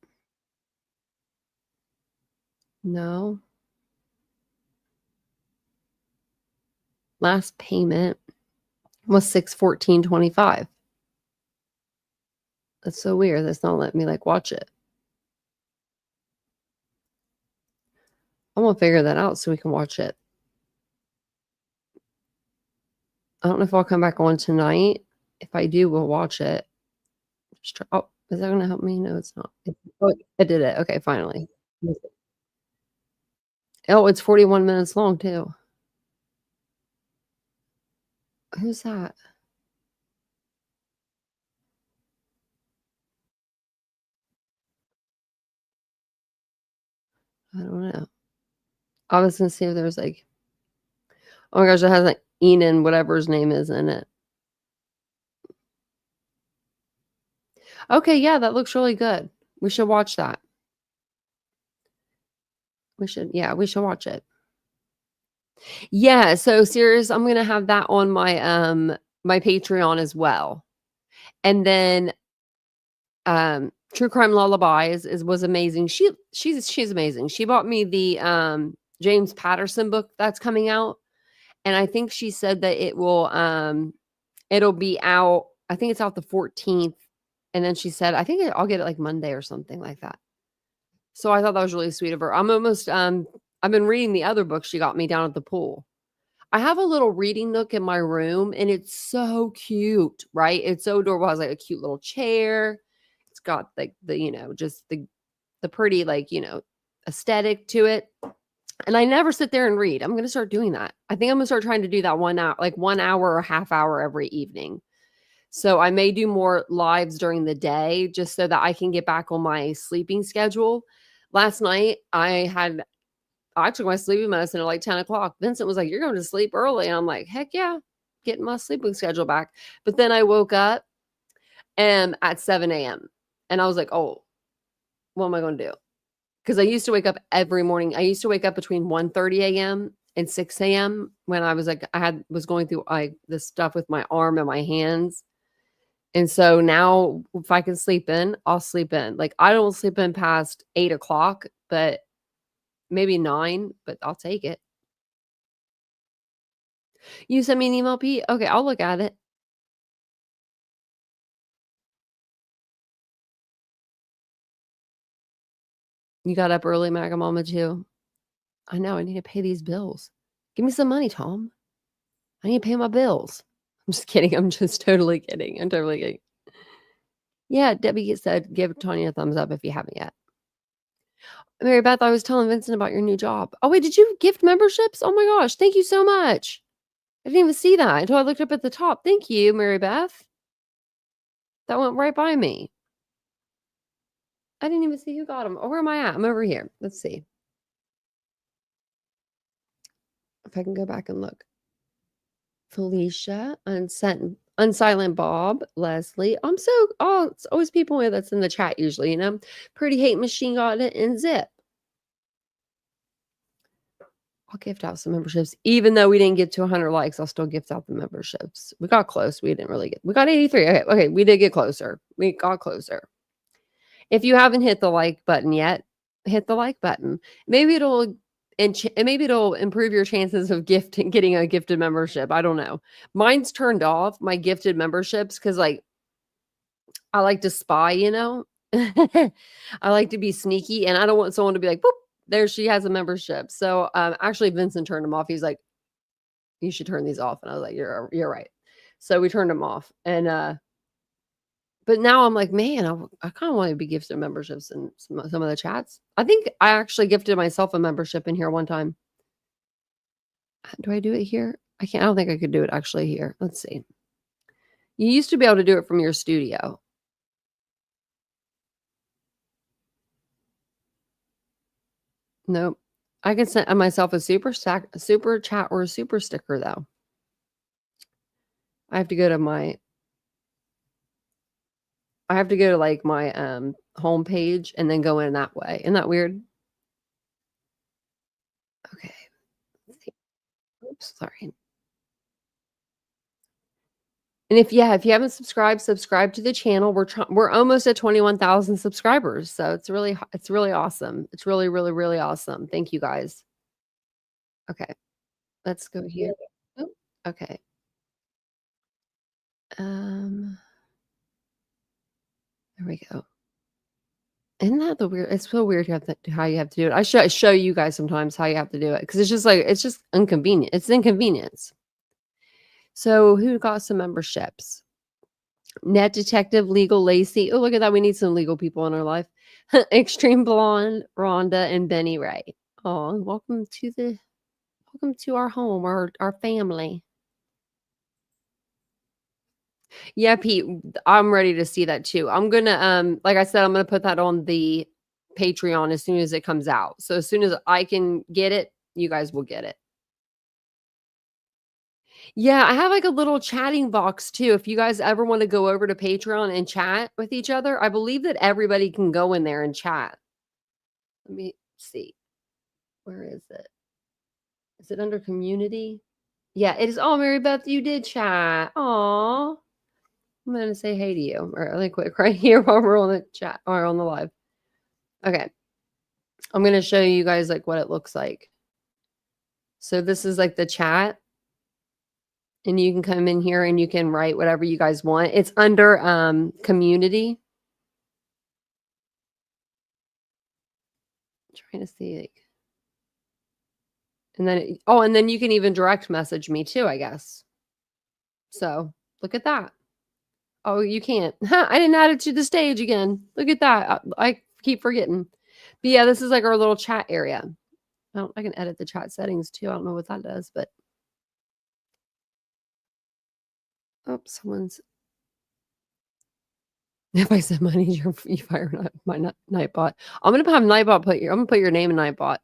No. Last payment was $614.25. That's so weird. That's not letting me watch it. I'm gonna figure that out so we can watch it. I don't know if I'll come back on tonight. If I do, we'll watch it. Just try, oh, is that gonna help me? No, it's not. I did it. Okay, finally. Oh, it's 41 minutes long too. Who's that? I don't know. I was gonna see if there was oh my gosh, it has Enan, whatever his name is, in it. Okay, yeah, that looks really good. We should watch that. We should watch it. Yeah, so serious, I'm gonna have that on my my Patreon as well. And then True Crime Lullabies was amazing. She's amazing. She bought me the James Patterson book that's coming out. And I think she said that it'll be out, I think it's out the 14th. And then she said, I think I'll get it like Monday or something like that. So I thought that was really sweet of her. I'm almost I've been reading the other book she got me down at the pool. I have a little reading nook in my room and it's so cute, right? It's so adorable. It has like a cute little chair. It's got like just the pretty aesthetic to it. And I never sit there and read. I'm going to start doing that. I think I'm going to start trying to do that 1 hour, like 1 hour or half hour every evening. So I may do more lives during the day just so that I can get back on my sleeping schedule. Last night I took my sleeping medicine at like 10 o'clock. Vincent was like, "You're going to sleep early." And I'm like, heck yeah, getting my sleeping schedule back. But then I woke up at 7 a.m. and I was like, oh, what am I going to do? Because I used to wake up every morning. I used to wake up between 1:30 a.m. and 6 a.m. when I was like, was going through this stuff with my arm and my hands. And so now if I can sleep in, I'll sleep in. Like I don't sleep in past 8 o'clock, but maybe 9, but I'll take it. You sent me an email, Pete? Okay, I'll look at it. You got up early, Maga Mama, too. I know, I need to pay these bills. Give me some money, Tom. I need to pay my bills. I'm just kidding. I'm just totally kidding. I'm totally kidding. Yeah, Debbie said, give Tanya a thumbs up if you haven't yet. Mary Beth, I was telling Vincent about your new job. Oh, wait, did you gift memberships? Oh my gosh, thank you so much. I didn't even see that until I looked up at the top. Thank you, Mary Beth. That went right by me. I didn't even see who got them. Oh, where am I at? I'm over here. Let's see. If I can go back and look. Felicia, Unsilent Bob, Leslie. It's always people that's in the chat usually, Pretty Hate Machine got it, and Zip. I'll gift out some memberships. Even though we didn't get to 100 likes, I'll still gift out the memberships. We got close. We got 83. Okay, we did get closer. We got closer. If you haven't hit the like button yet, hit the like button. Maybe it'll improve your chances of getting a gifted membership. I don't know. Mine's turned off, my gifted memberships, because I like to spy, I like to be sneaky, and I don't want someone to be like, boop, there she has a membership. So actually Vincent turned them off. He's like, you should turn these off. And I was like, you're right. So we turned them off. And but now I'm like, man, I kind of want to be gifted memberships in some of the chats. I think I actually gifted myself a membership in here one time. Do I do it here? I don't think I could do it actually here. Let's see. You used to be able to do it from your studio. Nope. I can send myself a super chat or a super sticker though. I have to go to my home page and then go in that way. Isn't that weird? Okay. Let's see. Oops, sorry. And if you haven't subscribed, subscribe to the channel. We're almost at 21,000 subscribers. So it's really awesome. It's really, really, really awesome. Thank you guys. Okay. Let's go here. Oh, okay. There we go. Isn't that the weird? It's so weird how you have to do it. I show you guys sometimes how you have to do it because it's just inconvenient. It's inconvenience. So who got some memberships? Net Detective, Legal Lacey. Oh, look at that. We need some legal people in our life. Extreme Blonde, Rhonda, and Benny Ray. Oh, welcome to our home, our family. Yeah, Pete, I'm ready to see that too. I'm gonna like I said, I'm gonna put that on the Patreon as soon as it comes out. So as soon as I can get it, you guys will get it. Yeah, I have like a little chatting box too. If you guys ever want to go over to Patreon and chat with each other, I believe that everybody can go in there and chat. Let me see. Where is it? Is it under community? Yeah, it is. Oh, Mary Beth, you did chat. Aw. I'm going to say hey to you really quick right here while we're on the chat or on the live. Okay. I'm going to show you guys like what it looks like. So this is like the chat. And you can come in here and you can write whatever you guys want. It's under community. I'm trying to see like. And then and then you can even direct message me too, I guess. So, look at that. Oh, you can't. I didn't add it to the stage again. Look at that. I keep forgetting. But yeah, this is like our little chat area. I can edit the chat settings too. I don't know what that does, but someone's. If I said money, you fire my Nightbot. I'm gonna have Nightbot I'm gonna put your name in Nightbot.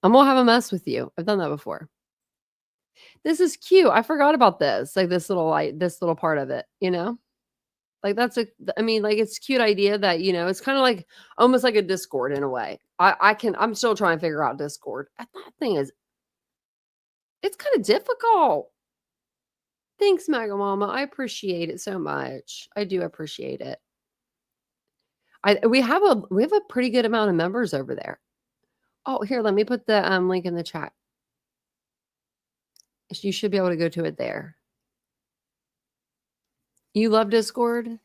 I'm gonna have a mess with you. I've done that before. This is cute. I forgot about this. Like this little part of it, you know? Like I mean, like it's a cute idea that, you know, it's kind of like almost like a Discord in a way. I'm still trying to figure out Discord. That thing it's kind of difficult. Thanks, Maga Mama. I appreciate it so much. I do appreciate it. We have a pretty good amount of members over there. Oh, here, let me put the link in the chat. You should be able to go to it there. You love Discord?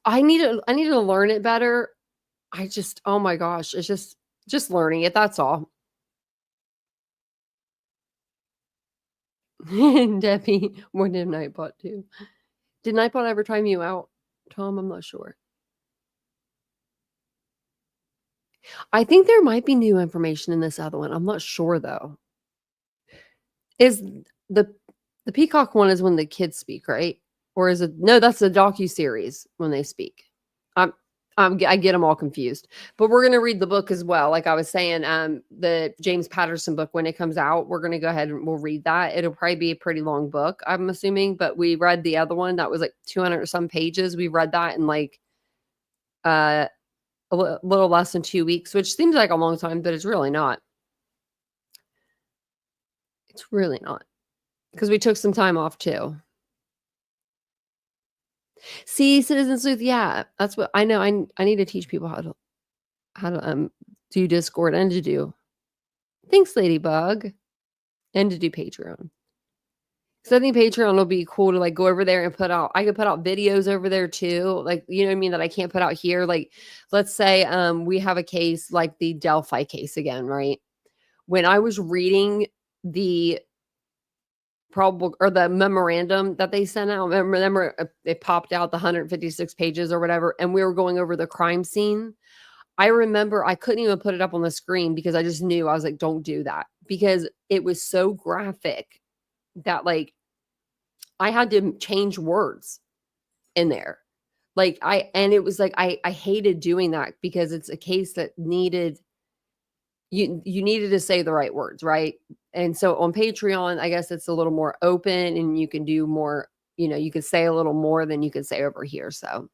I need to learn it better. Oh my gosh, it's just learning it. That's all. Debbie, more than Nightbot too. Did Nightbot ever time you out, Tom? I'm not sure. I think there might be new information in this other one. I'm not sure though. Is the Peacock one is when the kids speak, right? Or is it no? That's the docu-series when they speak. I get them all confused. But we're gonna read the book as well. Like I was saying, the James Patterson book when it comes out, we're gonna go ahead and we'll read that. It'll probably be a pretty long book, I'm assuming. But we read the other one that was like 200 or some pages. We read that in like a little less than 2 weeks, which seems like a long time, but it's really not. It's really not. Because we took some time off too. See, Citizen Sleuth, yeah, that's what I know. I need to teach people how to do Discord and to do. Thanks, Ladybug, and to do Patreon. So I think Patreon will be cool to like go over there and I could put out videos over there too, like you know what I mean, that I can't put out here. Like, let's say we have a case like the Delphi case again, right? When I was reading the probable or the memorandum that they sent out. Remember, it popped out the 156 pages or whatever, and we were going over the crime scene. I remember I couldn't even put it up on the screen because I just knew I was like, don't do that because it was so graphic that like I had to change words in there. Like it was like I hated doing that because it's a case that needed you needed to say the right words, right? And so on Patreon, I guess it's a little more open and you can do more, you know, you could say a little more than you could say over here. So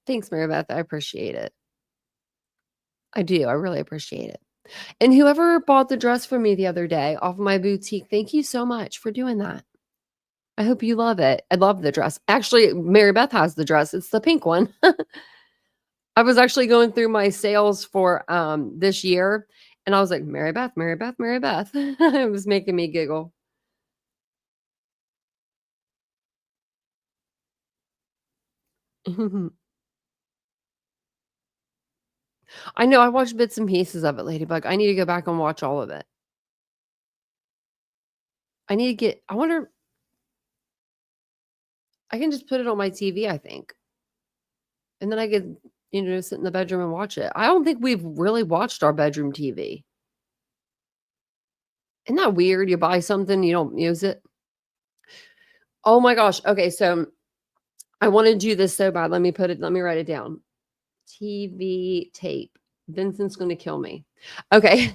thanks, Mary Beth. I appreciate it. I do. I really appreciate it. And whoever bought the dress for me the other day off my boutique, thank you so much for doing that. I hope you love it. I love the dress. Actually, Mary Beth has the dress. It's the pink one. I was actually going through my sales for this year, and I was like, Mary Beth, Mary Beth, Mary Beth. It was making me giggle. I know. I watched bits and pieces of it, Ladybug. I need to go back and watch all of it. I wonder. I can just put it on my TV, I think. And then I could, you know, sit in the bedroom and watch it. I don't think we've really watched our bedroom TV. Isn't that weird? You buy something, you don't use it. Oh my gosh. Okay, so I want to do this so bad. Let me write it down. TV tape. Vincent's going to kill me. Okay.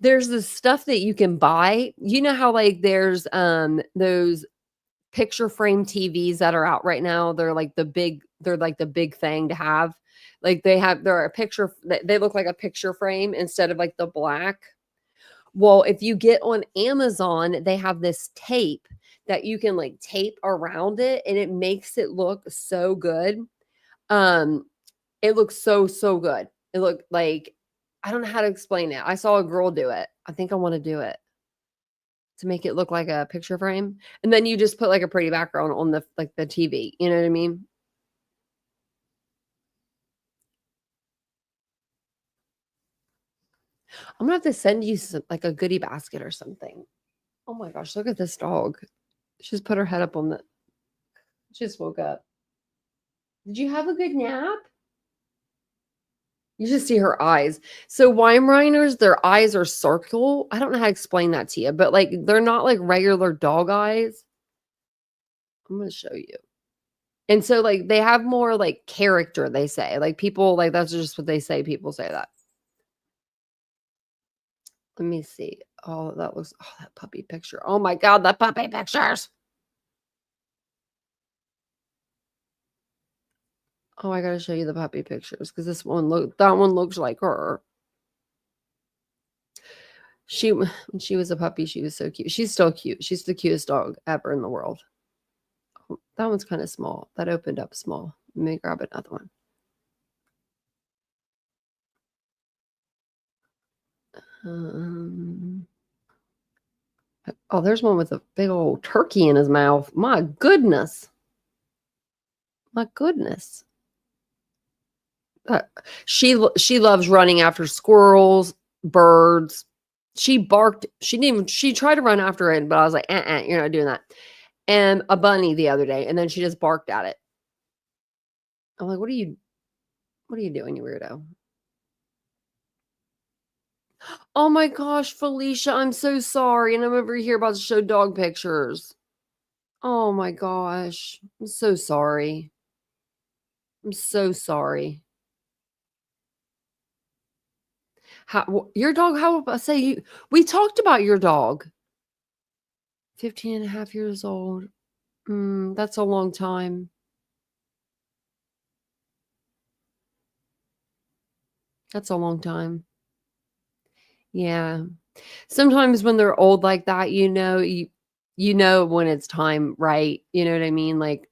There's this stuff that you can buy. You know how like there's those picture frame TVs that are out right now. They're like the big thing to have. Like they're a picture, they look like a picture frame instead of like the black. Well, if you get on Amazon, they have this tape that you can like tape around it and it makes it look so good. It looks so good. It looked like, I don't know how to explain it. I saw a girl do it. I think I want to do it to make it look like a picture frame. And then you just put like a pretty background on the TV. You know what I mean? I'm gonna have to send you like a goodie basket or something. Oh my gosh, look at this dog. She's put her head up on she just woke up. Did you have a good nap? You should see her eyes. So Weimaraners, their eyes are circle. I don't know how to explain that to you, but like they're not like regular dog eyes. I'm going to show you. And so like they have more like character, they say. Like people, like that's just what they say. People say that. Let me see. Oh, that puppy picture. Oh my God, the puppy pictures. Oh, I gotta show you the puppy pictures because that one looks like her. When she was a puppy, she was so cute. She's still cute. She's the cutest dog ever in the world. Oh, that one's kind of small. That opened up small. Let me grab another one. Oh, there's one with a big old turkey in his mouth. My goodness. My goodness. She loves running after squirrels, birds. She barked. She tried to run after it, but I was like, you're not doing that. And a bunny the other day, and then she just barked at it. I'm like, what are you doing, you weirdo? Oh my gosh, Felicia, I'm so sorry. And I'm over here about to show dog pictures. Oh my gosh. I'm so sorry. I'm so sorry. Your dog, we talked about your dog. 15 and a half years old. That's a long time. That's a long time. Yeah. Sometimes when they're old like that, you know when it's time, right? You know what I mean? Like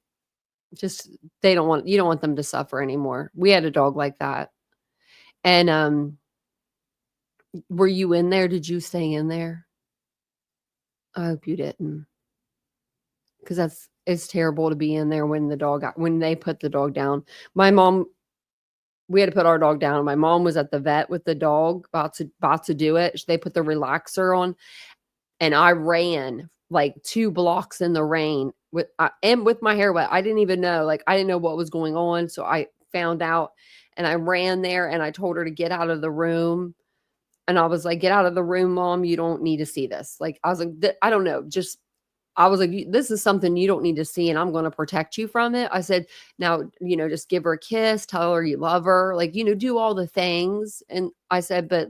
just you don't want them to suffer anymore. We had a dog like that. And were you in there? Did you stay in there? I hope you didn't. Because it's terrible to be in there when they put the dog down. We had to put our dog down. My mom was at the vet with the dog about to do it. They put the relaxer on and I ran like 2 blocks in the rain with my hair wet. I didn't even know, I didn't know what was going on. So I found out and I ran there and I told her to get out of the room. And I was like, get out of the room, Mom. You don't need to see this. Like, I was like, I don't know. I was like, this is something you don't need to see. And I'm going to protect you from it. I said, now, just give her a kiss, tell her you love her, do all the things. And I said, but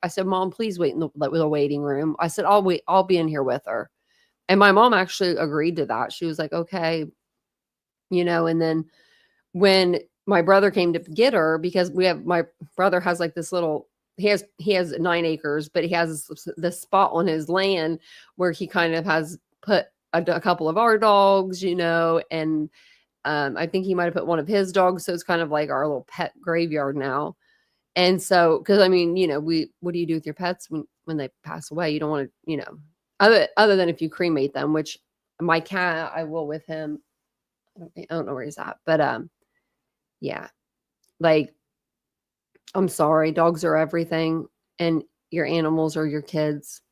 I said, Mom, please wait in the waiting room. I said, I'll wait. I'll be in here with her. And my mom actually agreed to that. She was like, okay. And then when my brother came to get her, because my brother has like this little, he has 9 acres, but he has this spot on his land where he kind of has put a couple of our dogs, and I think he might have put one of his dogs. So it's kind of like our little pet graveyard now. And so, because what do you do with your pets when they pass away? You don't want to, other than if you cremate them, which my cat, I will with him. I don't know where he's at, but yeah, I'm sorry, dogs are everything, and your animals are your kids.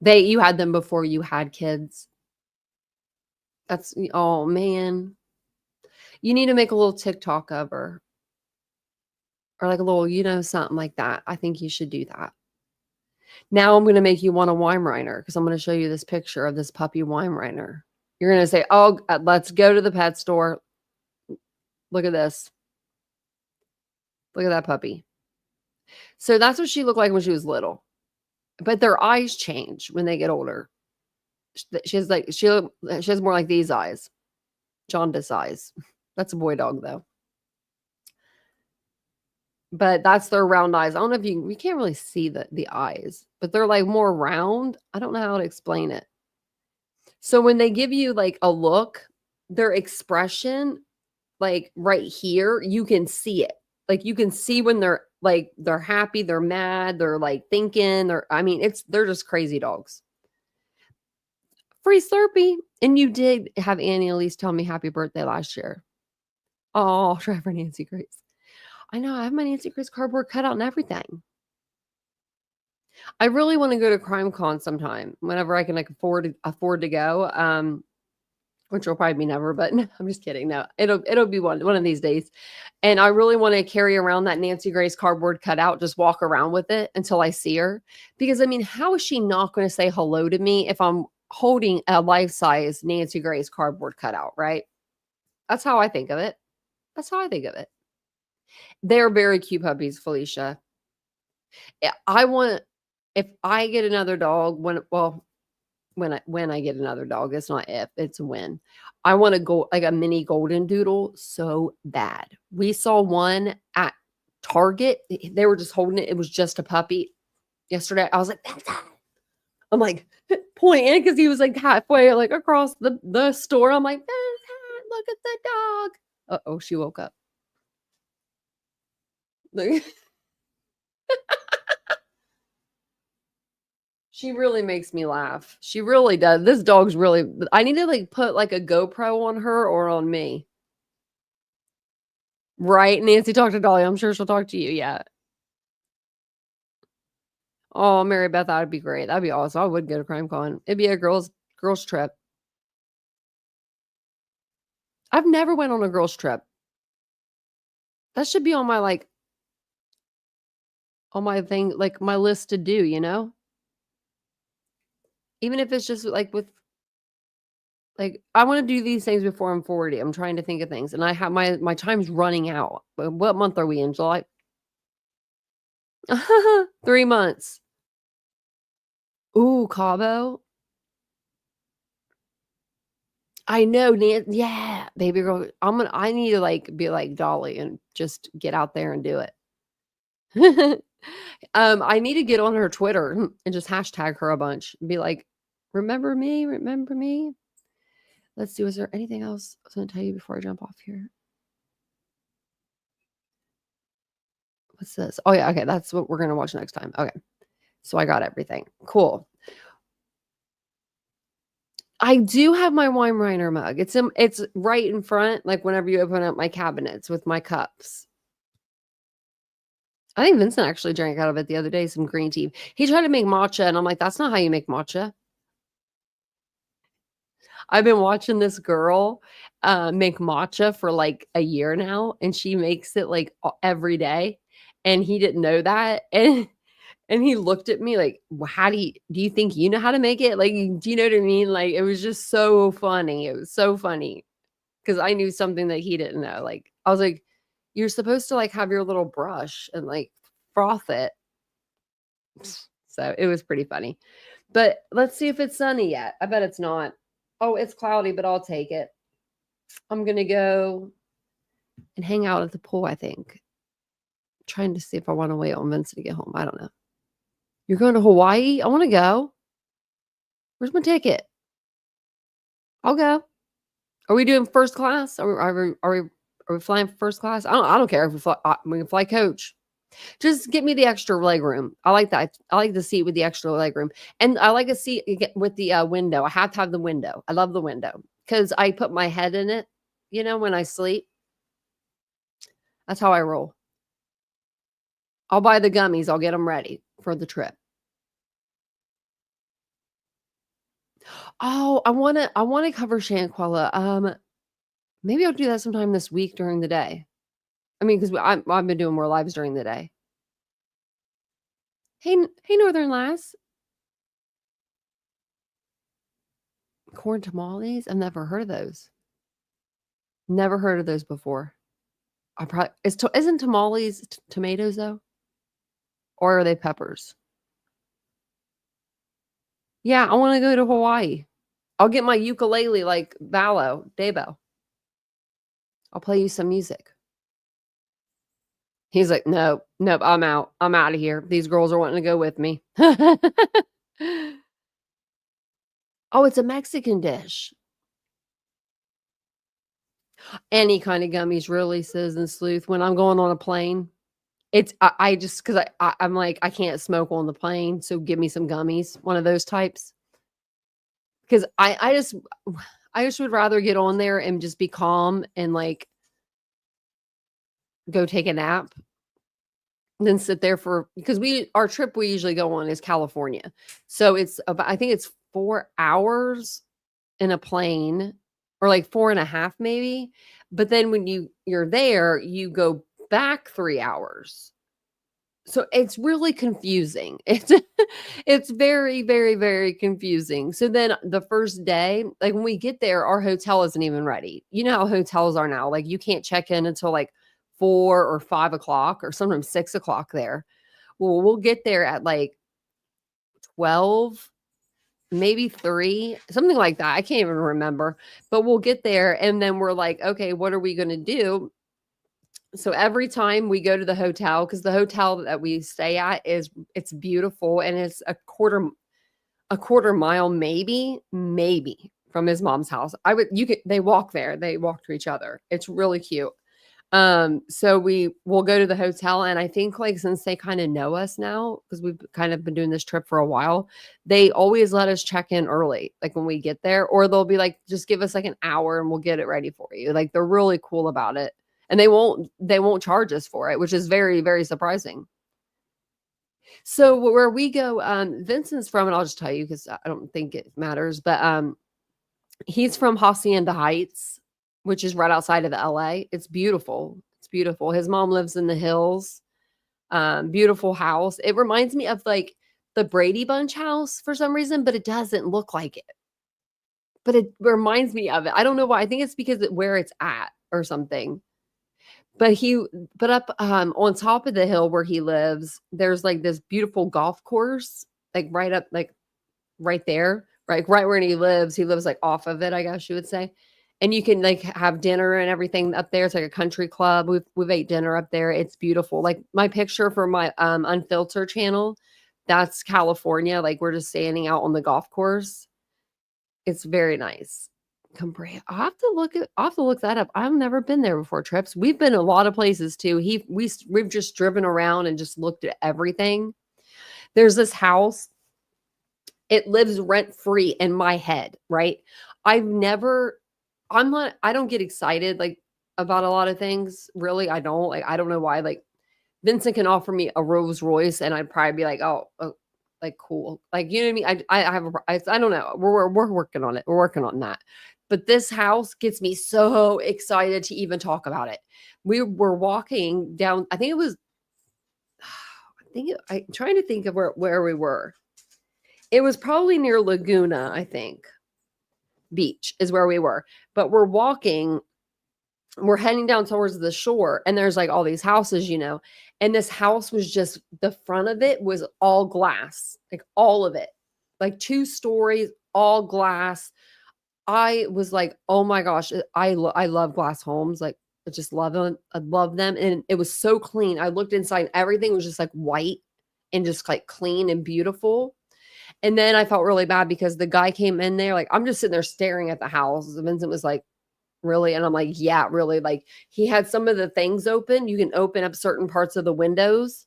You had them before you had kids. Oh man. You need to make a little TikTok of her. Or like a little, something like that. I think you should do that. Now I'm going to make you want a Weimaraner because I'm going to show you this picture of this puppy Weimaraner. You're going to say, oh, let's go to the pet store. Look at this. Look at that puppy. So that's what she looked like when she was little. But their eyes change when they get older. She has more like these eyes. Jaundice eyes. That's a boy dog though. But that's their round eyes. I don't know if you can't really see the eyes, but they're like more round. I don't know how to explain it. So when they give you like a look, their expression, like right here, you can see it. Like you can see when they're happy, they're mad, they're like thinking, they're just crazy dogs. Free Slurpee. And you did have Annie Elise tell me happy birthday last year. Oh, Trevor Nancy Grace. I know, I have my Nancy Grace cardboard cutout and everything. I really want to go to CrimeCon sometime whenever I can like afford to go. Which will probably be never, but no, I'm just kidding. No, it'll be one of these days. And I really want to carry around that Nancy Grace cardboard cutout, just walk around with it until I see her. Because I mean, how is she not going to say hello to me if I'm holding a life-size Nancy Grace cardboard cutout, right? That's how I think of it. They're very cute puppies, Felicia. If I get another dog, when I get another dog, it's not if, it's when. I want to go like a mini golden doodle so bad. We saw one at Target. They were just holding it. It was just a puppy yesterday. I was like, I'm like pointing because he was like halfway like across the store. I'm like, look at the dog. Uh-oh, she woke up. Look. She really makes me laugh. She really does. This dog's really, I need to like put like a GoPro on her or on me. Right? Nancy talked to Dolly. I'm sure she'll talk to you. Yeah. Oh, Mary Beth, that would be great. That'd be awesome. I would go to CrimeCon. It'd be a girls trip. I've never went on a girls trip. That should be on my on my thing, like my list to do, you know? Even if it's just like I want to do these things before I'm 40. I'm trying to think of things. And I have my time's running out. What month are we in? July? 3 months. Ooh, Cabo. I know, yeah, baby girl. I need to like be like Dolly and just get out there and do it. I need to get on her Twitter and just hashtag her a bunch and be like, remember me, remember me. Let's see, was there anything else I was going to tell you before I jump off here? What's this? Oh, yeah, okay, that's what we're going to watch next time. Okay, so I got everything. Cool. I do have my Weimaraner mug. It's right in front, like whenever you open up my cabinets with my cups. I think Vincent actually drank out of it the other day, some green tea. He tried to make matcha, and I'm like, that's not how you make matcha. I've been watching this girl make matcha for like a year now, and she makes it like every day. And he didn't know that. And he looked at me like, well, do you think you know how to make it? Like, do you know what I mean? Like, it was just so funny. It was so funny because I knew something that he didn't know. Like, I was like, you're supposed to like have your little brush and like froth it. So it was pretty funny. But let's see if it's sunny yet. I bet it's not. Oh, it's cloudy, but I'll take it. I'm going to go and hang out at the pool, I think. Trying to see if I want to wait on Vincent to get home. I don't know. You're going to Hawaii? I want to go. Where's my ticket? I'll go. Are we doing first class? Are we flying first class? I don't care if we can fly coach. Just get me the extra leg room. I like that. I like the seat with the extra leg room. And I like a seat with the window. I have to have the window. I love the window because I put my head in it, when I sleep. That's how I roll. I'll buy the gummies. I'll get them ready for the trip. Oh, I want to cover Shanquella. Maybe I'll do that sometime this week during the day. I mean, because I've been doing more lives during the day. Hey, Northern Lass. Corn tamales? I've never heard of those. Never heard of those before. I probably isn't tamales tomatoes though, or are they peppers? Yeah, I want to go to Hawaii. I'll get my ukulele like Dabo. I'll play you some music. He's like, nope, I'm out. I'm out of here. These girls are wanting to go with me. Oh, it's a Mexican dish. Any kind of gummies, really, says in Sleuth. When I'm going on a plane, I just because I'm like, I can't smoke on the plane, so give me some gummies, one of those types. Because I just would rather get on there and just be calm and like go take a nap than sit there because our trip we usually go on is California. So it's about, I think it's 4 hours in a plane, or like 4.5 maybe. But then when you're there, you go back 3 hours. So it's really confusing. It's very, very, very confusing. So then the first day, like when we get there, our hotel isn't even ready. You know how hotels are now. Like you can't check in until like 4 or 5 o'clock or sometimes 6 o'clock there. Well, we'll get there at like 12, maybe 3, something like that. I can't even remember. But we'll get there and then we're like, okay, what are we going to do? So every time we go to the hotel, because the hotel that we stay at it's beautiful and it's a quarter mile maybe from his mom's house. They walk there. They walk to each other. It's really cute. So we will go to the hotel, and I think like since they kind of know us now, because we've kind of been doing this trip for a while, they always let us check in early, like when we get there, or they'll be like, just give us like an hour and we'll get it ready for you. Like they're really cool about it. And they won't charge us for it, which is very, very surprising. So where we go, Vincent's from, and I'll just tell you because I don't think it matters, but he's from Hacienda Heights, which is right outside of LA. It's beautiful. It's beautiful. His mom lives in the hills. Beautiful house. It reminds me of like the Brady Bunch house for some reason, but it doesn't look like it. But it reminds me of it. I don't know why. I think it's because where it's at or something. But up on top of the hill where he lives, there's like this beautiful golf course, like right up, like right there, right where he lives. He lives like off of it, I guess you would say. And you can like have dinner and everything up there. It's like a country club. We've ate dinner up there. It's beautiful. Like my picture for my Unfiltered channel, that's California. Like we're just standing out on the golf course. It's very nice. I'll have to look that up. I've never been there before, Trips. We've been a lot of places too. We've just driven around and just looked at everything. There's this house. It lives rent free in my head, right? I don't get excited like about a lot of things. Really, I don't. Like, I don't know why. Like Vincent can offer me a Rolls Royce and I'd probably be like, oh, like cool. Like, you know what I mean? I don't know. We're working on it. We're working on that. But this house gets me so excited to even talk about it. We were walking down, I'm trying to think of where we were. It was probably near Laguna, I think. Beach is where we were. But we're heading down towards the shore, and there's like all these houses, you know. And this house was just, the front of it was all glass, like all of it, like 2 stories, all glass. I was like, oh my gosh, I love glass homes. Like I just love them. I love them. And it was so clean. I looked inside, everything was just like white and just like clean and beautiful. And then I felt really bad because the guy came in there, like I'm just sitting there staring at the house. Vincent was like, really? And I'm like, yeah, really. Like he had some of the things open. You can open up certain parts of the windows.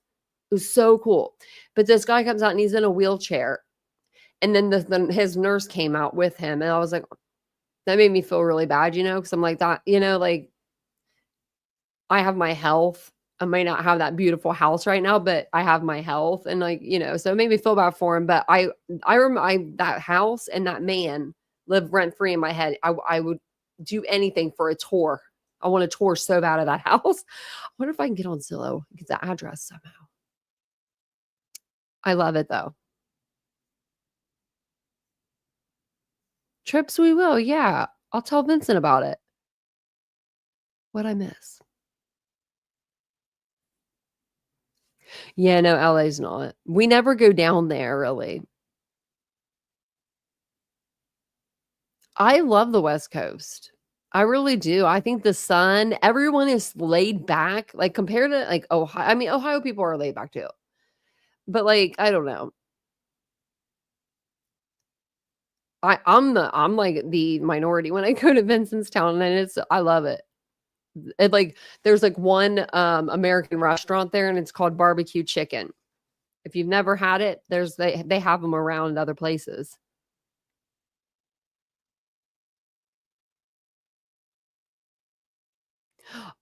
It was so cool. But this guy comes out and he's in a wheelchair. And then his nurse came out with him. And I was like, that made me feel really bad, you know, because I'm like that, you know, like I have my health. I might not have that beautiful house right now, but I have my health, and like, you know, so it made me feel bad for him. But I remember that house and that man lived rent free in my head. I would do anything for a tour. I want a tour so bad of that house. I wonder if I can get on Zillow and get the address somehow. I love it though. Trips we will, yeah. I'll tell Vincent about it. What'd I miss? Yeah, no, LA's not. We never go down there really. I love the West Coast. I really do. I think the sun, everyone is laid back, like compared to like Ohio. I mean, Ohio people are laid back too. But like, I don't know. I'm like the minority when I go to Vincentstown, and I love it. It like there's like one American restaurant there, and it's called Barbecue Chicken. If you've never had it, they have them around other places.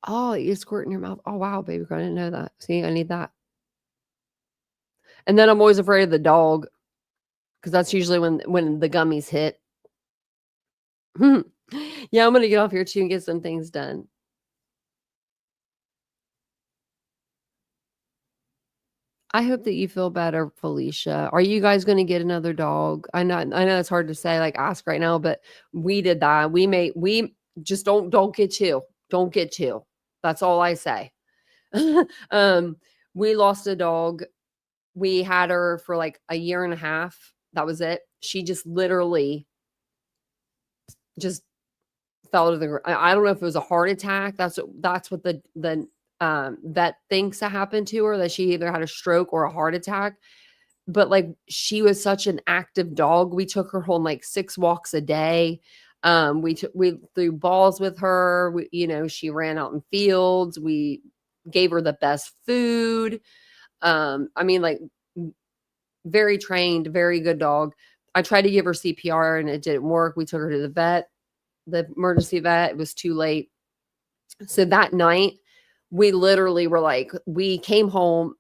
Oh, you squirt in your mouth. Oh wow, baby girl, I didn't know that. See, I need that. And then I'm always afraid of the dog because that's usually when the gummies hit. Yeah, I'm gonna get off here too and get some things done. I hope that you feel better, Felicia. Are you guys going to get another dog? I know it's hard to say, like ask right now, but we did that. We just don't get two. Don't get two. That's all I say. We lost a dog. We had her for like a year and a half. That was it. She just literally just fell to the ground. I don't know if it was a heart attack. That's what the vet thinks that happened to her, that she either had a stroke or a heart attack. But like she was such an active dog. We took her home like 6 walks a day. We threw balls with her. She ran out in fields. We gave her the best food. I mean, like very trained, very good dog. I tried to give her CPR and it didn't work. We took her to the emergency vet. It was too late. So that night, we literally were like, we came home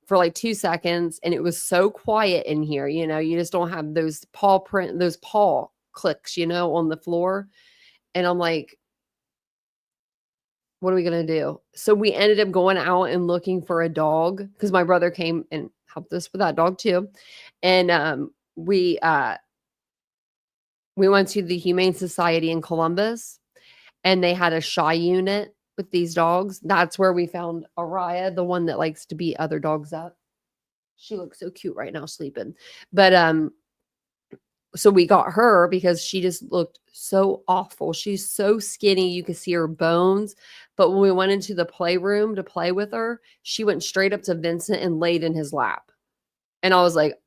for like 2 seconds and it was so quiet in here. You just don't have those paw clicks, on the floor. And I'm like, what are we going to do? So we ended up going out and looking for a dog because my brother came and helped us with that dog too. And we went to the Humane Society in Columbus and they had a shy unit with these dogs. That's where we found Araya, the one that likes to beat other dogs up. She looks so cute right now sleeping. But so we got her because she just looked so awful. She's so skinny. You could see her bones. But when we went into the playroom to play with her, she went straight up to Vincent and laid in his lap. And I was like,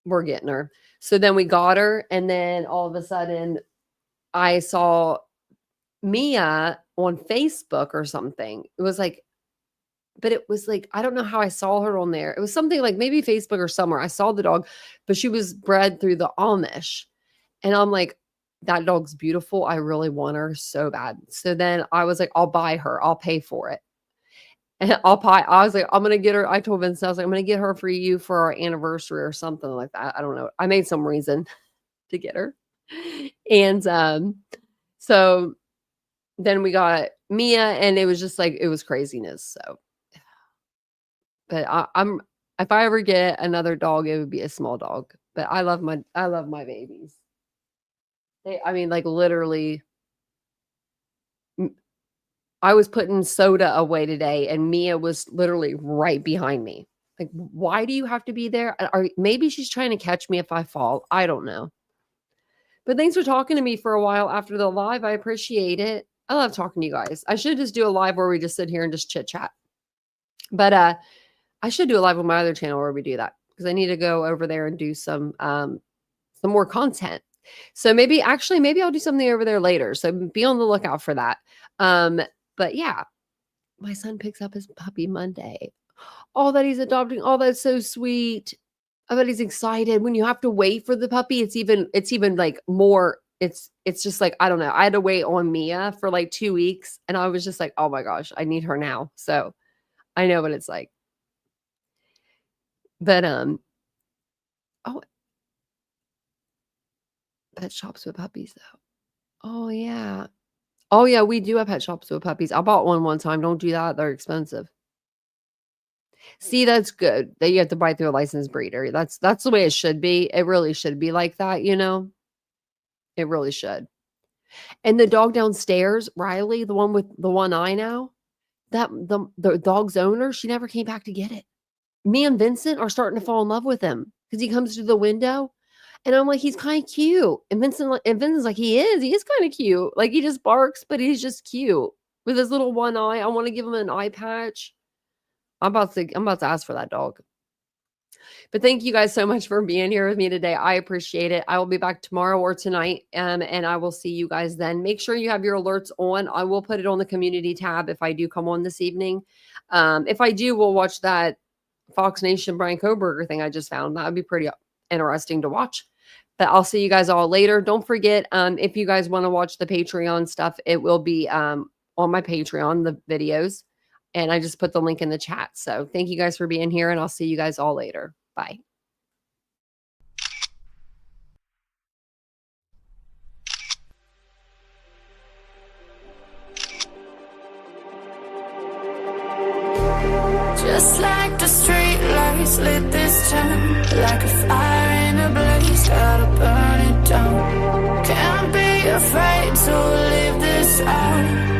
we're getting her. So then we got her. And then all of a sudden I saw Mia on Facebook or something. It was like, I don't know how I saw her on there. It was something like maybe Facebook or somewhere. I saw the dog, but she was bred through the Amish. And I'm like, that dog's beautiful. I really want her so bad. So then I was like, I'll buy her. I'll pay for it. And I was like, I'm going to get her. I told Vincent, I was like, I'm going to get her for you for our anniversary or something like that. I don't know. I made some reason to get her. And so then we got Mia and it was just like, it was craziness. So, but if I ever get another dog, it would be a small dog, but I love my babies. Like literally I was putting soda away today and Mia was literally right behind me. Like, why do you have to be there? Or maybe she's trying to catch me if I fall. I don't know. But thanks for talking to me for a while after the live. I appreciate it. I love talking to you guys. I should just do a live where we just sit here and just chit chat. But I should do a live on my other channel where we do that because I need to go over there and do some more content. So maybe I'll do something over there later. So be on the lookout for that. But yeah, my son picks up his puppy Monday. Oh, that he's adopting. Oh, that's so sweet. I bet he's excited. When you have to wait for the puppy, it's even like more. It's just like, I don't know. I had to wait on Mia for like 2 weeks and I was just like, oh my gosh, I need her now. So I know what it's like. But pet shops with puppies though. Oh yeah. Oh yeah, we do have pet shops with puppies. I bought one time. Don't do that. They're expensive. See, that's good that you have to buy through a licensed breeder. That's the way it should be. It really should be like that, It really should. And the dog downstairs, Riley, the one with the one eye now, that the dog's owner, she never came back to get it. me and Vincent are starting to fall in love with him because he comes through the window. And I'm like, he's kind of cute. And Vincent's like, he is kind of cute. Like, he just barks, but he's just cute with his little one eye. I want to give him an eye patch. I'm about to ask for that dog. But thank you guys so much for being here with me today. I appreciate it. I will be back tomorrow or tonight, and I will see you guys then. Make sure you have your alerts on. I will put it on the community tab if I do come on this evening. If I do, we'll watch that Fox Nation Bryan Kohberger thing I just found. That would be pretty interesting to watch. But I'll see you guys all later. Don't forget, if you guys want to watch the Patreon stuff, it will be on my Patreon, the videos. And I just put the link in the chat. So thank you guys for being here, and I'll see you guys all later. Bye. Just like the street lights lit this town, like a fire in a blaze, gotta burn it down. Can't be afraid to leave this out.